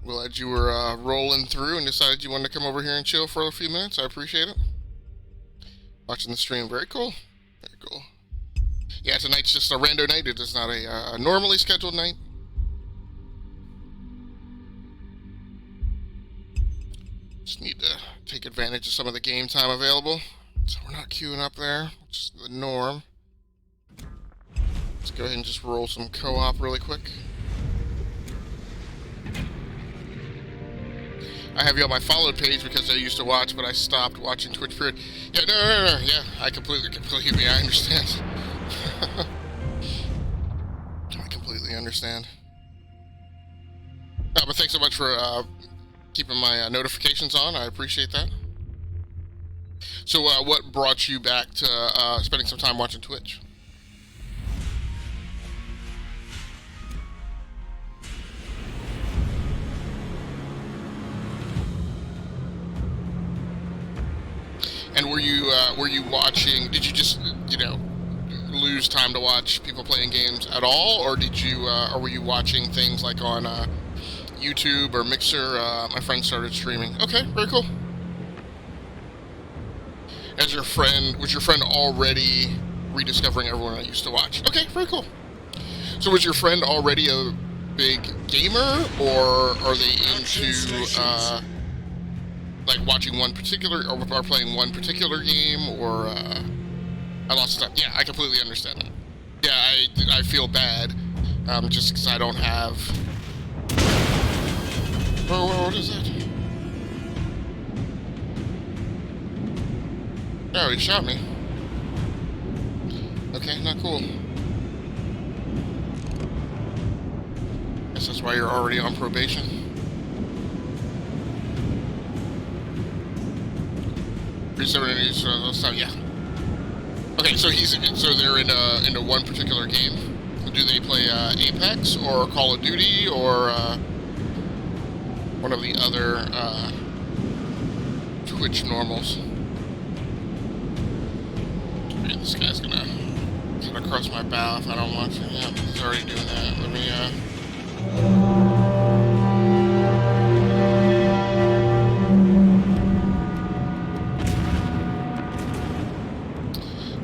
Glad you were rolling through and decided you wanted to come over here and chill for a few minutes. I appreciate it. Watching the stream. Very cool. Very cool. Yeah, tonight's just a rando night. It is not a normally scheduled night. Just need to take advantage of some of the game time available. So we're not queuing up there, which is the norm. Let's go ahead and just roll some co-op really quick. I have you on my followed page because I used to watch, but I stopped watching Twitch period. Yeah, no. Yeah, I completely, I understand. I completely understand. But thanks so much for keeping my notifications on. I appreciate that. So, what brought you back to spending some time watching Twitch? And were you watching? Did you just, lose time to watch people playing games at all, or did you, or were you watching things like on YouTube or Mixer? My friend started streaming. Okay, very cool. Was your friend already rediscovering everyone I used to watch? Okay, very cool. So was your friend already a big gamer, or are they into like watching one particular, or playing one particular game, or I lost stuff. Yeah, I completely understand that. Yeah, I feel bad, just because I don't have. Whoa, what is that? Oh, he shot me. Okay, not cool. Guess that's why you're already on probation. So yeah. Okay, so they're into one particular game. Do they play Apex or Call of Duty or one of the other Twitch normals? Okay, this guy's gonna cross my bow if I don't watch him. Yeah, he's already doing that. Let me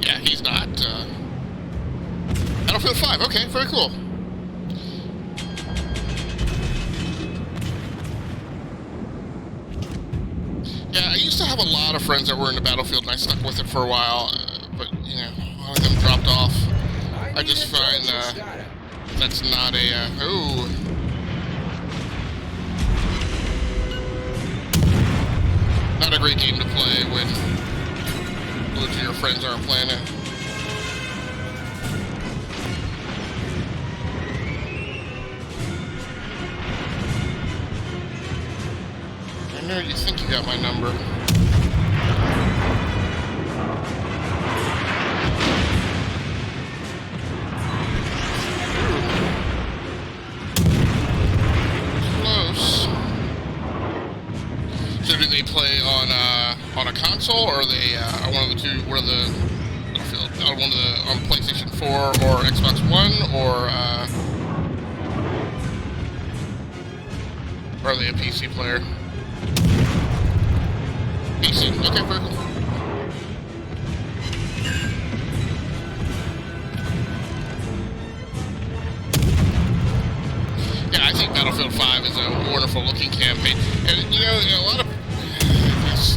Yeah, he's not Battlefield 5, okay, very cool. Yeah, I used to have a lot of friends that were into Battlefield and I stuck with it for a while, but a lot of them dropped off. I just find that's not a not a great game to play when loads of your friends aren't playing it. I know you think you got my number. Close. So do they play on a console, or are they one of the two? Where the one of the on PlayStation 4 or Xbox One, or are they a PC player? PC. Okay, very cool. Yeah, I think Battlefield 5 is a wonderful looking campaign, and you know a lot of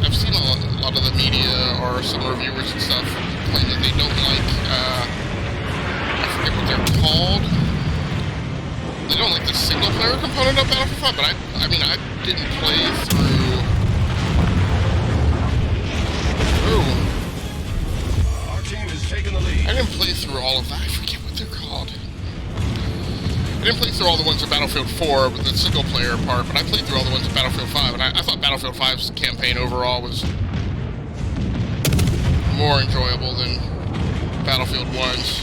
I've seen a lot of the media or some reviewers and stuff claim that they don't like I forget what they're called. They don't like the single player component of Battlefield 5, but I mean I didn't play through. Our team is taking the lead. I didn't play through all of that. I forget what they're called. I didn't play through all the ones in Battlefield 4 with the single player part, but I played through all the ones in Battlefield 5, and I thought Battlefield 5's campaign overall was more enjoyable than Battlefield 1's.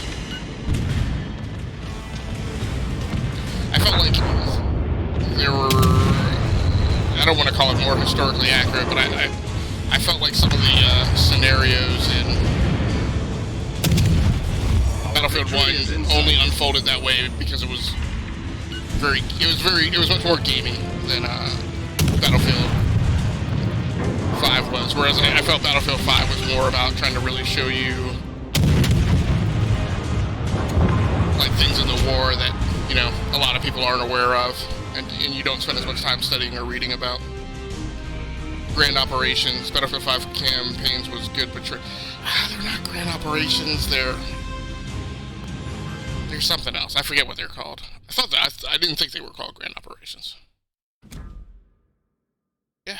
I felt like there were, I don't want to call it more historically accurate, but I felt like some of the scenarios in Battlefield 1 only unfolded that way because it was much more gaming than Battlefield 5 was. Whereas I felt Battlefield 5 was more about trying to really show you like things in the war that, you know, a lot of people aren't aware of, and you don't spend as much time studying or reading about. Grand operations, Battlefield 5 campaigns was good, but they're not grand operations. They're something else. I forget what they're called. I didn't think they were called grand operations. Yeah,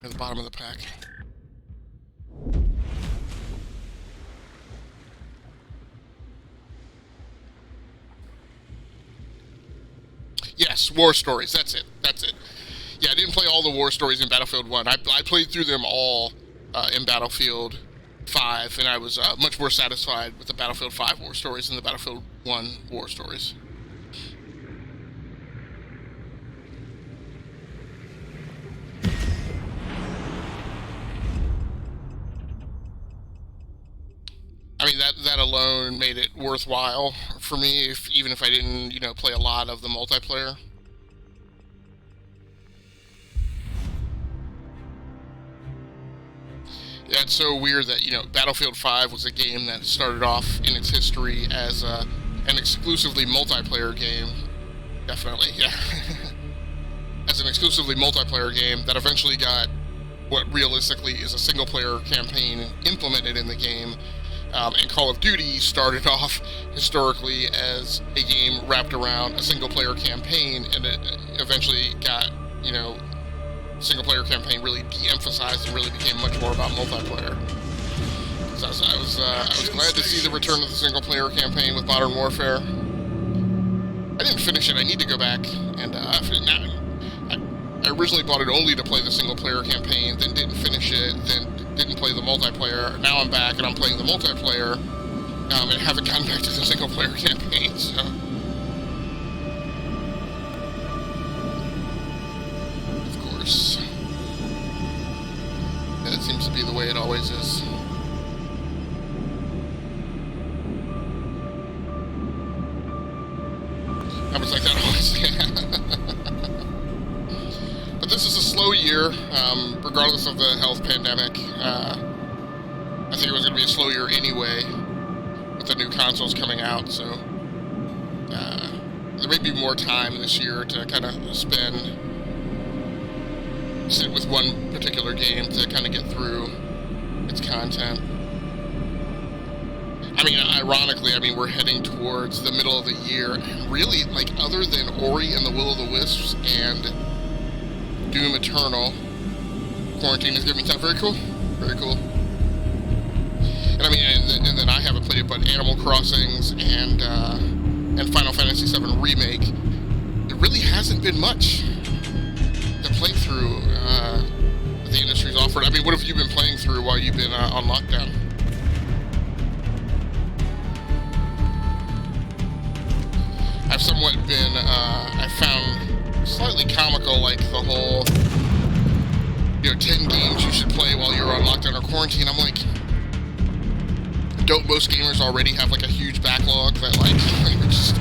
at the bottom of the pack. Yes, war stories. That's it. Yeah, I didn't play all the war stories in Battlefield 1. I played through them all in Battlefield 5, and I was much more satisfied with the Battlefield 5 war stories than the Battlefield 1 war stories. I mean, that alone made it worthwhile for me, even if I didn't, you know, play a lot of the multiplayer. Yeah, it's so weird that, you know, Battlefield 5 was a game that started off in its history as an exclusively multiplayer game. Definitely, yeah. As an exclusively multiplayer game that eventually got what realistically is a single-player campaign implemented in the game. And Call of Duty started off historically as a game wrapped around a single-player campaign, and it eventually got, you know, single-player campaign really de-emphasized and really became much more about multiplayer. So I was glad to see the return of the single-player campaign with Modern Warfare. I didn't finish it. I need to go back and I originally bought it only to play the single-player campaign, then didn't finish it, then didn't play the multiplayer. Now I'm back and I'm playing the multiplayer, and haven't gotten back to the single-player campaign. So. That seems to be the way it always is. I was like that always, yeah. But this is a slow year, regardless of the health pandemic. I think it was going to be a slow year anyway, with the new consoles coming out, so there may be more time this year to kind of sit with one particular game to kind of get through its content. I mean, ironically, we're heading towards the middle of the year, and really, like, other than Ori and the Will of the Wisps and Doom Eternal, quarantine is giving me time. Very cool. Very cool. And I mean, and then I haven't played it, but Animal Crossings and Final Fantasy VII Remake, there really hasn't been much to play through that the industry's offered. I mean, what have you been playing through while you've been on lockdown? I've somewhat been, I found slightly comical, like the whole, 10 games you should play while you're on lockdown or quarantine. I'm like, don't most gamers already have, like, a huge backlog that, like, just,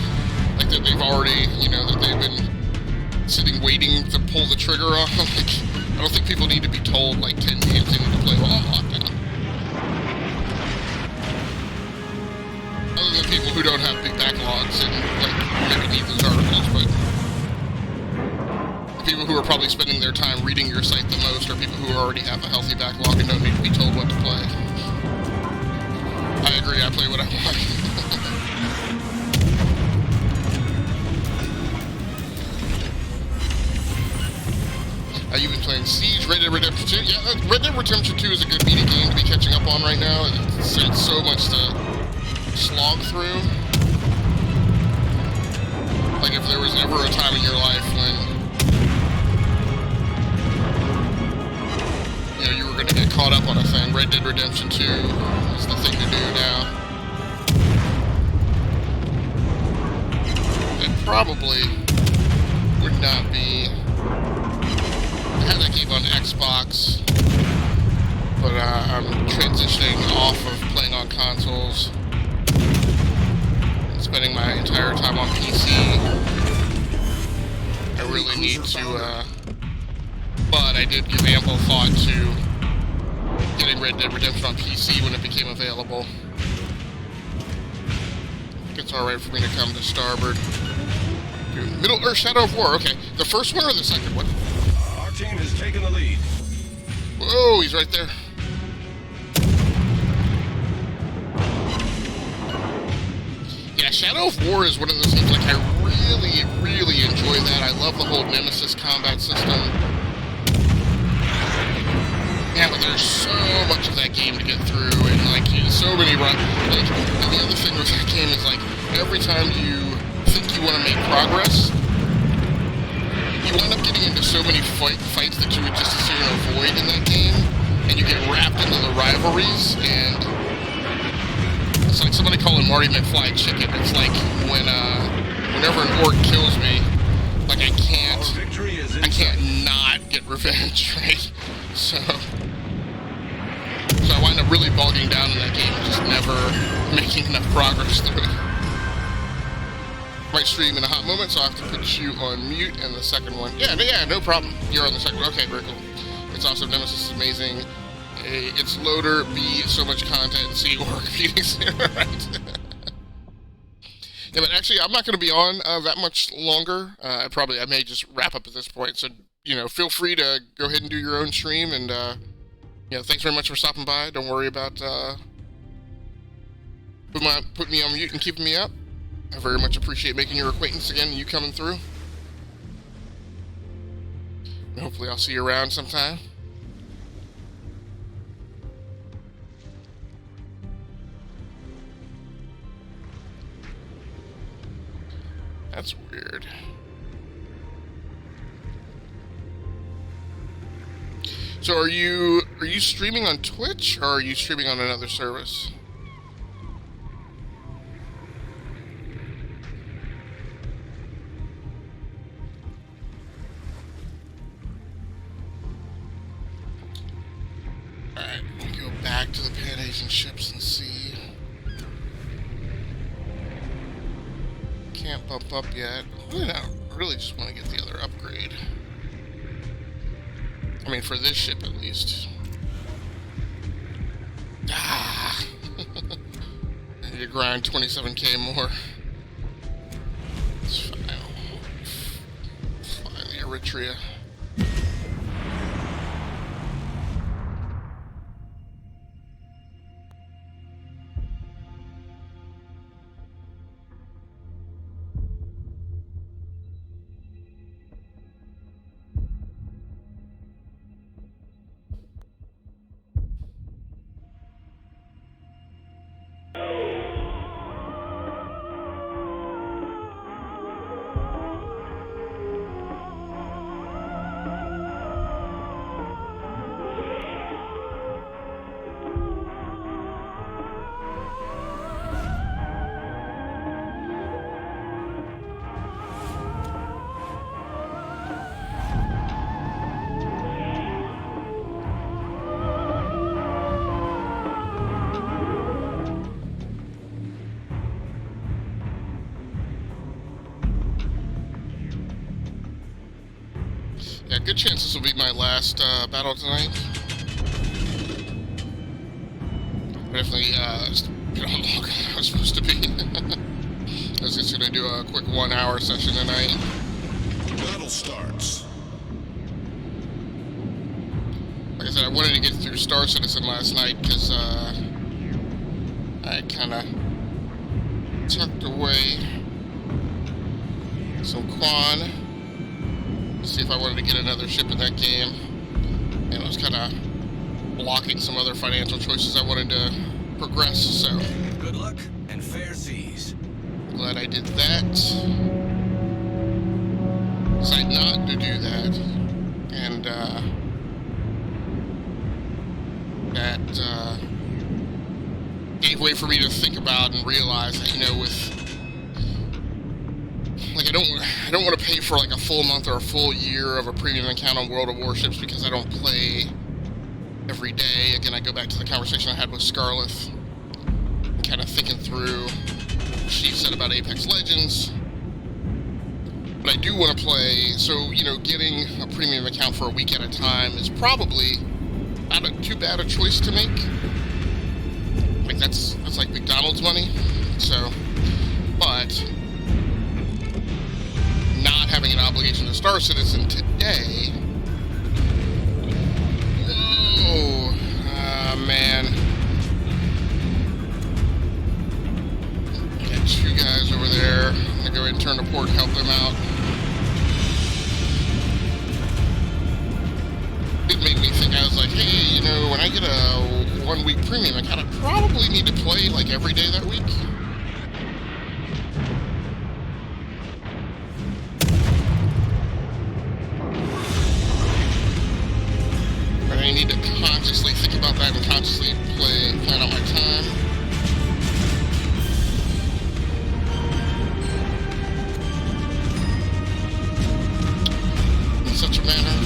like, that they've already, that they've been sitting waiting to pull the trigger on? Like, I don't think people need to be told, like, 10 games they need to play while on lockdown. Other than people who don't have big backlogs and, like, maybe need those articles, but the people who are probably spending their time reading your site the most are people who already have a healthy backlog and don't need to be told what to play. I agree, I play what I want. You've been playing Siege, Red Dead Redemption 2. Yeah, Red Dead Redemption 2 is a good meaty game to be catching up on right now. It's so much to slog through. Like, if there was ever a time in your life when, you were going to get caught up on a thing, Red Dead Redemption 2 is the thing to do now. It probably would not be... I had that game on Xbox, but I'm transitioning off of playing on consoles and spending my entire time on PC. I really need to, but I did give ample thought to getting Red Dead Redemption on PC when it became available. I think it's alright for me to come to Starboard. Middle-earth Shadow of War, okay. The first one or the second one? Our team has taken the lead. Whoa, he's right there. Yeah, Shadow of War is one of those things, like, I really, really enjoy that. I love the whole Nemesis combat system. Yeah, but there's so much of that game to get through, and, like, so many run... Like, and the other thing with that game is, like, every time you think you want to make progress, you wind up getting into so many fights that you would just as soon avoid in that game, and you get wrapped into the rivalries, and it's like somebody calling Marty McFly chicken. It's like whenever an orc kills me, like I can't not get revenge, right? So I wind up really bogging down in that game and just never making enough progress through it. Might stream in a hot moment, so I'll have to put you on mute, and the second one... Yeah, no problem. You're on the second one. Okay, very cool. It's awesome. Nemesis is amazing. A, it's loader. B, so much content. C, orc feedings. Right. Yeah, but actually, I'm not going to be on that much longer. I may just wrap up at this point, so, feel free to go ahead and do your own stream, and, thanks very much for stopping by. Don't worry about putting me on mute and keeping me up. I very much appreciate making your acquaintance again and you coming through. And hopefully I'll see you around sometime. That's weird. So are you streaming on Twitch or are you streaming on another service? Alright, we'll go back to the Pan-Asian ships and see. Can't bump up yet. I really just want to get the other upgrade. I mean, for this ship at least. Ah! I need to grind 27k more. It's fine. Finally, Eritrea. Yeah, good chance this will be my last battle tonight. Definitely been on longer than I was supposed to be. I was just gonna do a quick 1 hour session tonight. Battle starts. Like I said, I wanted to get through Star Citizen last night because I kind of tucked away some Quan to see if I wanted to get another ship in that game, and I was kind of blocking some other financial choices I wanted to progress, so Good luck and fair seas. glad I did that. Decided not to do that, and that gave way for me to think about and realize that, you know, with like I don't want to pay for like a full month or a full year of a premium account on World of Warships because I don't play every day. Again, I go back to the conversation I had with Scarlett, kind of thinking through what she said about Apex Legends. But I do want to play, so, you know, getting a premium account for a week at a time is probably not too bad a choice to make. Like, that's like McDonald's money. So, but not having an obligation to Star Citizen today. Whoa, man. Got two guys over there. I'm gonna go ahead and turn to port and help them out. It made me think, I was like, hey, you know, when I get a 1 week premium account, I probably need to play like every day that week. But I need to consciously think about that and consciously plan out my time. In such a manner.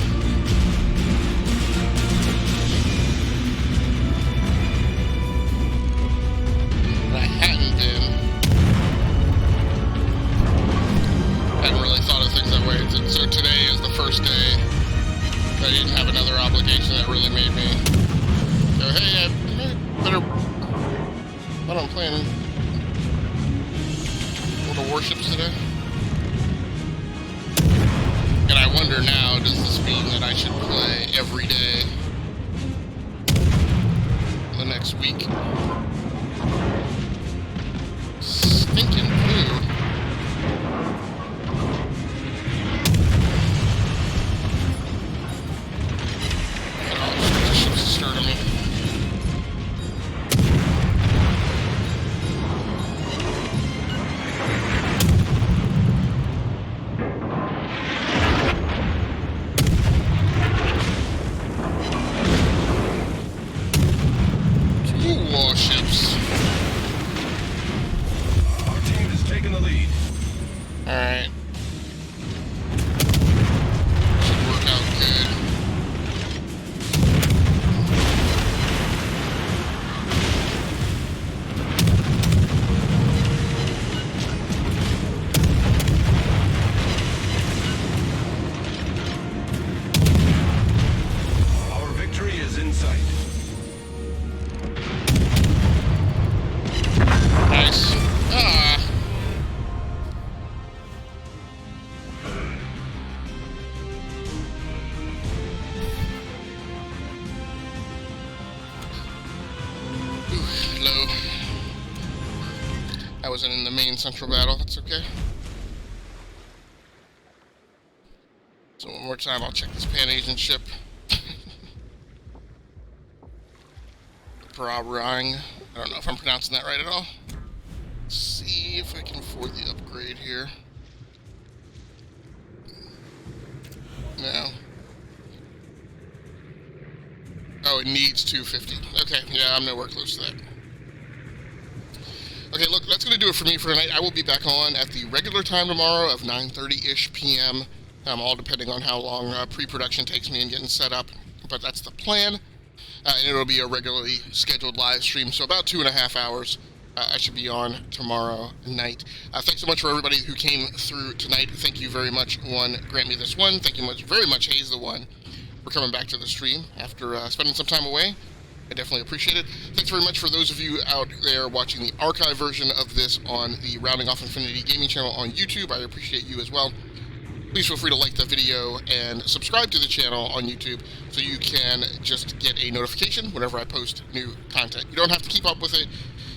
So today is the first day that I didn't have another obligation that really made me go, hey, I better, what I'm playing World of Warships today. And I wonder now, does this mean that I should play every day the next week? Stinking blue. I wasn't in the main central battle, that's okay. So one more time, I'll check this Pan-Asian ship. Pararang. I don't know if I'm pronouncing that right at all. Let's see if I can afford the upgrade here. No. Oh, it needs 250. Okay, yeah, I'm nowhere close to that. Okay, look, that's going to do it for me for tonight. I will be back on at the regular time tomorrow of 9:30-ish p.m., all depending on how long pre-production takes me in getting set up. But that's the plan, and it'll be a regularly scheduled live stream, so about 2.5 hours I should be on tomorrow night. Thanks so much for everybody who came through tonight. Thank you very much, Grant Me This One. Thank you very much, HayesTheOne, for coming back to the stream after spending some time away. I definitely appreciate it. Thanks very much for those of you out there watching the archive version of this on the Rounding Off Infinity Gaming channel on YouTube. I appreciate you as well. Please feel free to like the video and subscribe to the channel on YouTube so you can just get a notification whenever I post new content. You don't have to keep up with it.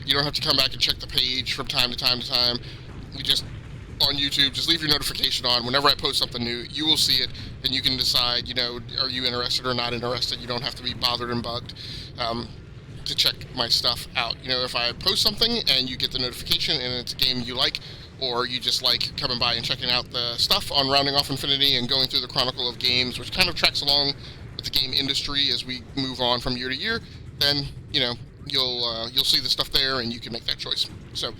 You don't have to come back and check the page from time to time. You just, on YouTube, just leave your notification on. Whenever I post something new, you will see it, and you can decide, are you interested or not interested. You don't have to be bothered and bugged to check my stuff out. If I post something and you get the notification and it's a game you like, or you just like coming by and checking out the stuff on Rounding Off Infinity and going through the Chronicle of Games, which kind of tracks along with the game industry as we move on from year to year, then, you'll see the stuff there and you can make that choice. So,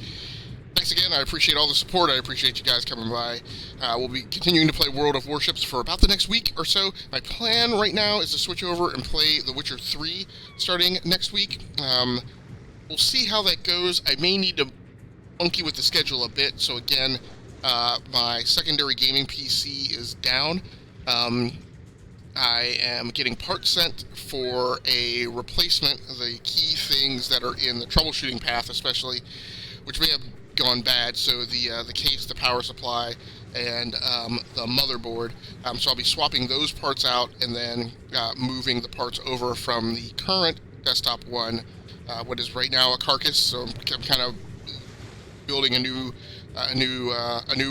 thanks again. I appreciate all the support. I appreciate you guys coming by. We'll be continuing to play World of Warships for about the next week or so. My plan right now is to switch over and play The Witcher 3 starting next week. We'll see how that goes. I may need to monkey with the schedule a bit. So again, my secondary gaming PC is down. I am getting parts sent for a replacement. The key things that are in the troubleshooting path, especially, which may have gone bad. So the case, the power supply, and the motherboard. So I'll be swapping those parts out and then moving the parts over from the current desktop one, what is right now a carcass. So I'm kind of building a new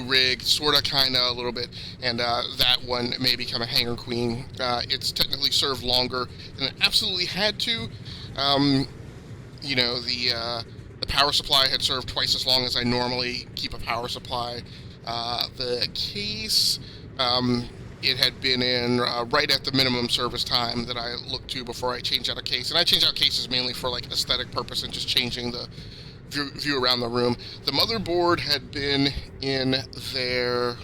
rig, sorta, kinda, a little bit, and that one may become a hangar queen. It's technically served longer than it absolutely had to. The power supply had served twice as long as I normally keep a power supply. The case, it had been in right at the minimum service time that I look to before I change out a case, and I change out cases mainly for like aesthetic purpose and just changing the view around the room. The motherboard had been in there.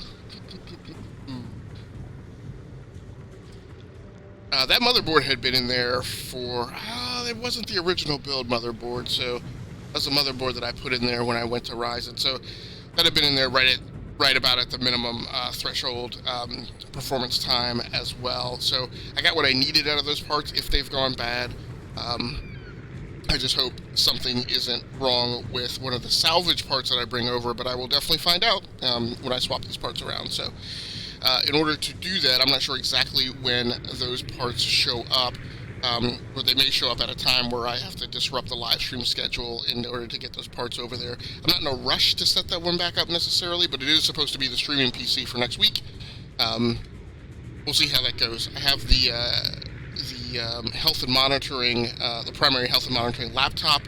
That motherboard had been in there for. It wasn't the original build motherboard, so that's a motherboard that I put in there when I went to Ryzen. So that had been in there right about at the minimum threshold performance time as well. So I got what I needed out of those parts. If they've gone bad, I just hope something isn't wrong with one of the salvage parts that I bring over, but I will definitely find out when I swap these parts around. So in order to do that, I'm not sure exactly when those parts show up, but they may show up at a time where I have to disrupt the live stream schedule in order to get those parts over there. I'm not in a rush to set that one back up necessarily, but it is supposed to be the streaming PC for next week. We'll see how that goes. I have the health and monitoring, the primary health and monitoring laptop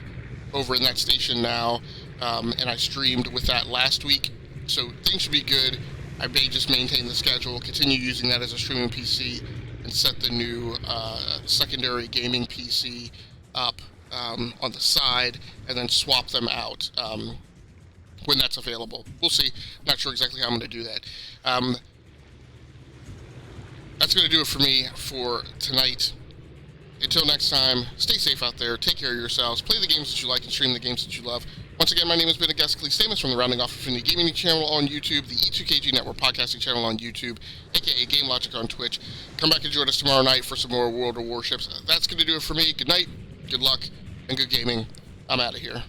over in that station now, and I streamed with that last week, so things should be good. I may just maintain the schedule, continue using that as a streaming PC, and set the new secondary gaming PC up on the side, and then swap them out when that's available. We'll see. I'm not sure exactly how I'm going to do that. That's going to do it for me for tonight. Until next time, stay safe out there, take care of yourselves, play the games that you like, and stream the games that you love. Once again, my name has been Augustus Stamus from the Rounding Off Infinity Gaming channel on YouTube, the E2KG Network podcasting channel on YouTube, aka Game Logic on Twitch. Come back and join us tomorrow night for some more World of Warships. That's going to do it for me. Good night, good luck, and good gaming. I'm out of here.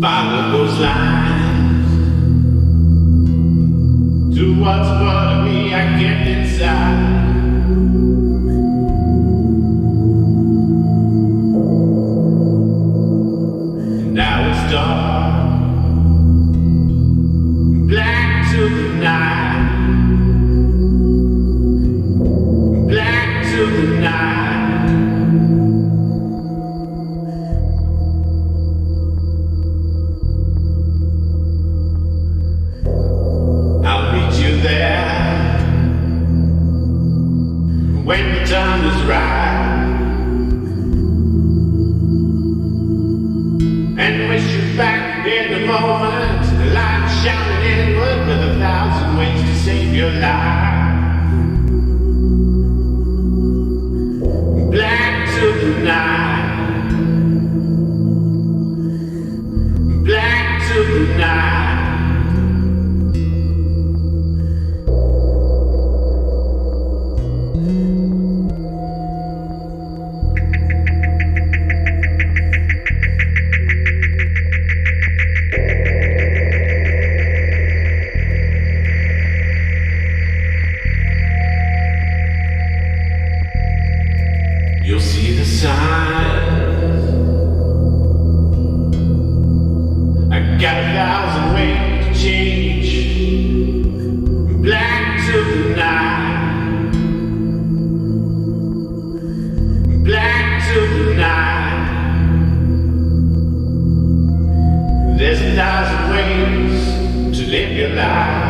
Follow those lines to what's part of me I kept inside. Now it's dark, black to the night, black to the night. I'll meet you there when the time is right. And wish you back in the moment, the light shining inward with 1,000 ways to save your life. Black to the night, black to the night. You'll see the signs. I got 1,000 ways to change. Black to the night, black to the night. There's 1,000 ways to live your life.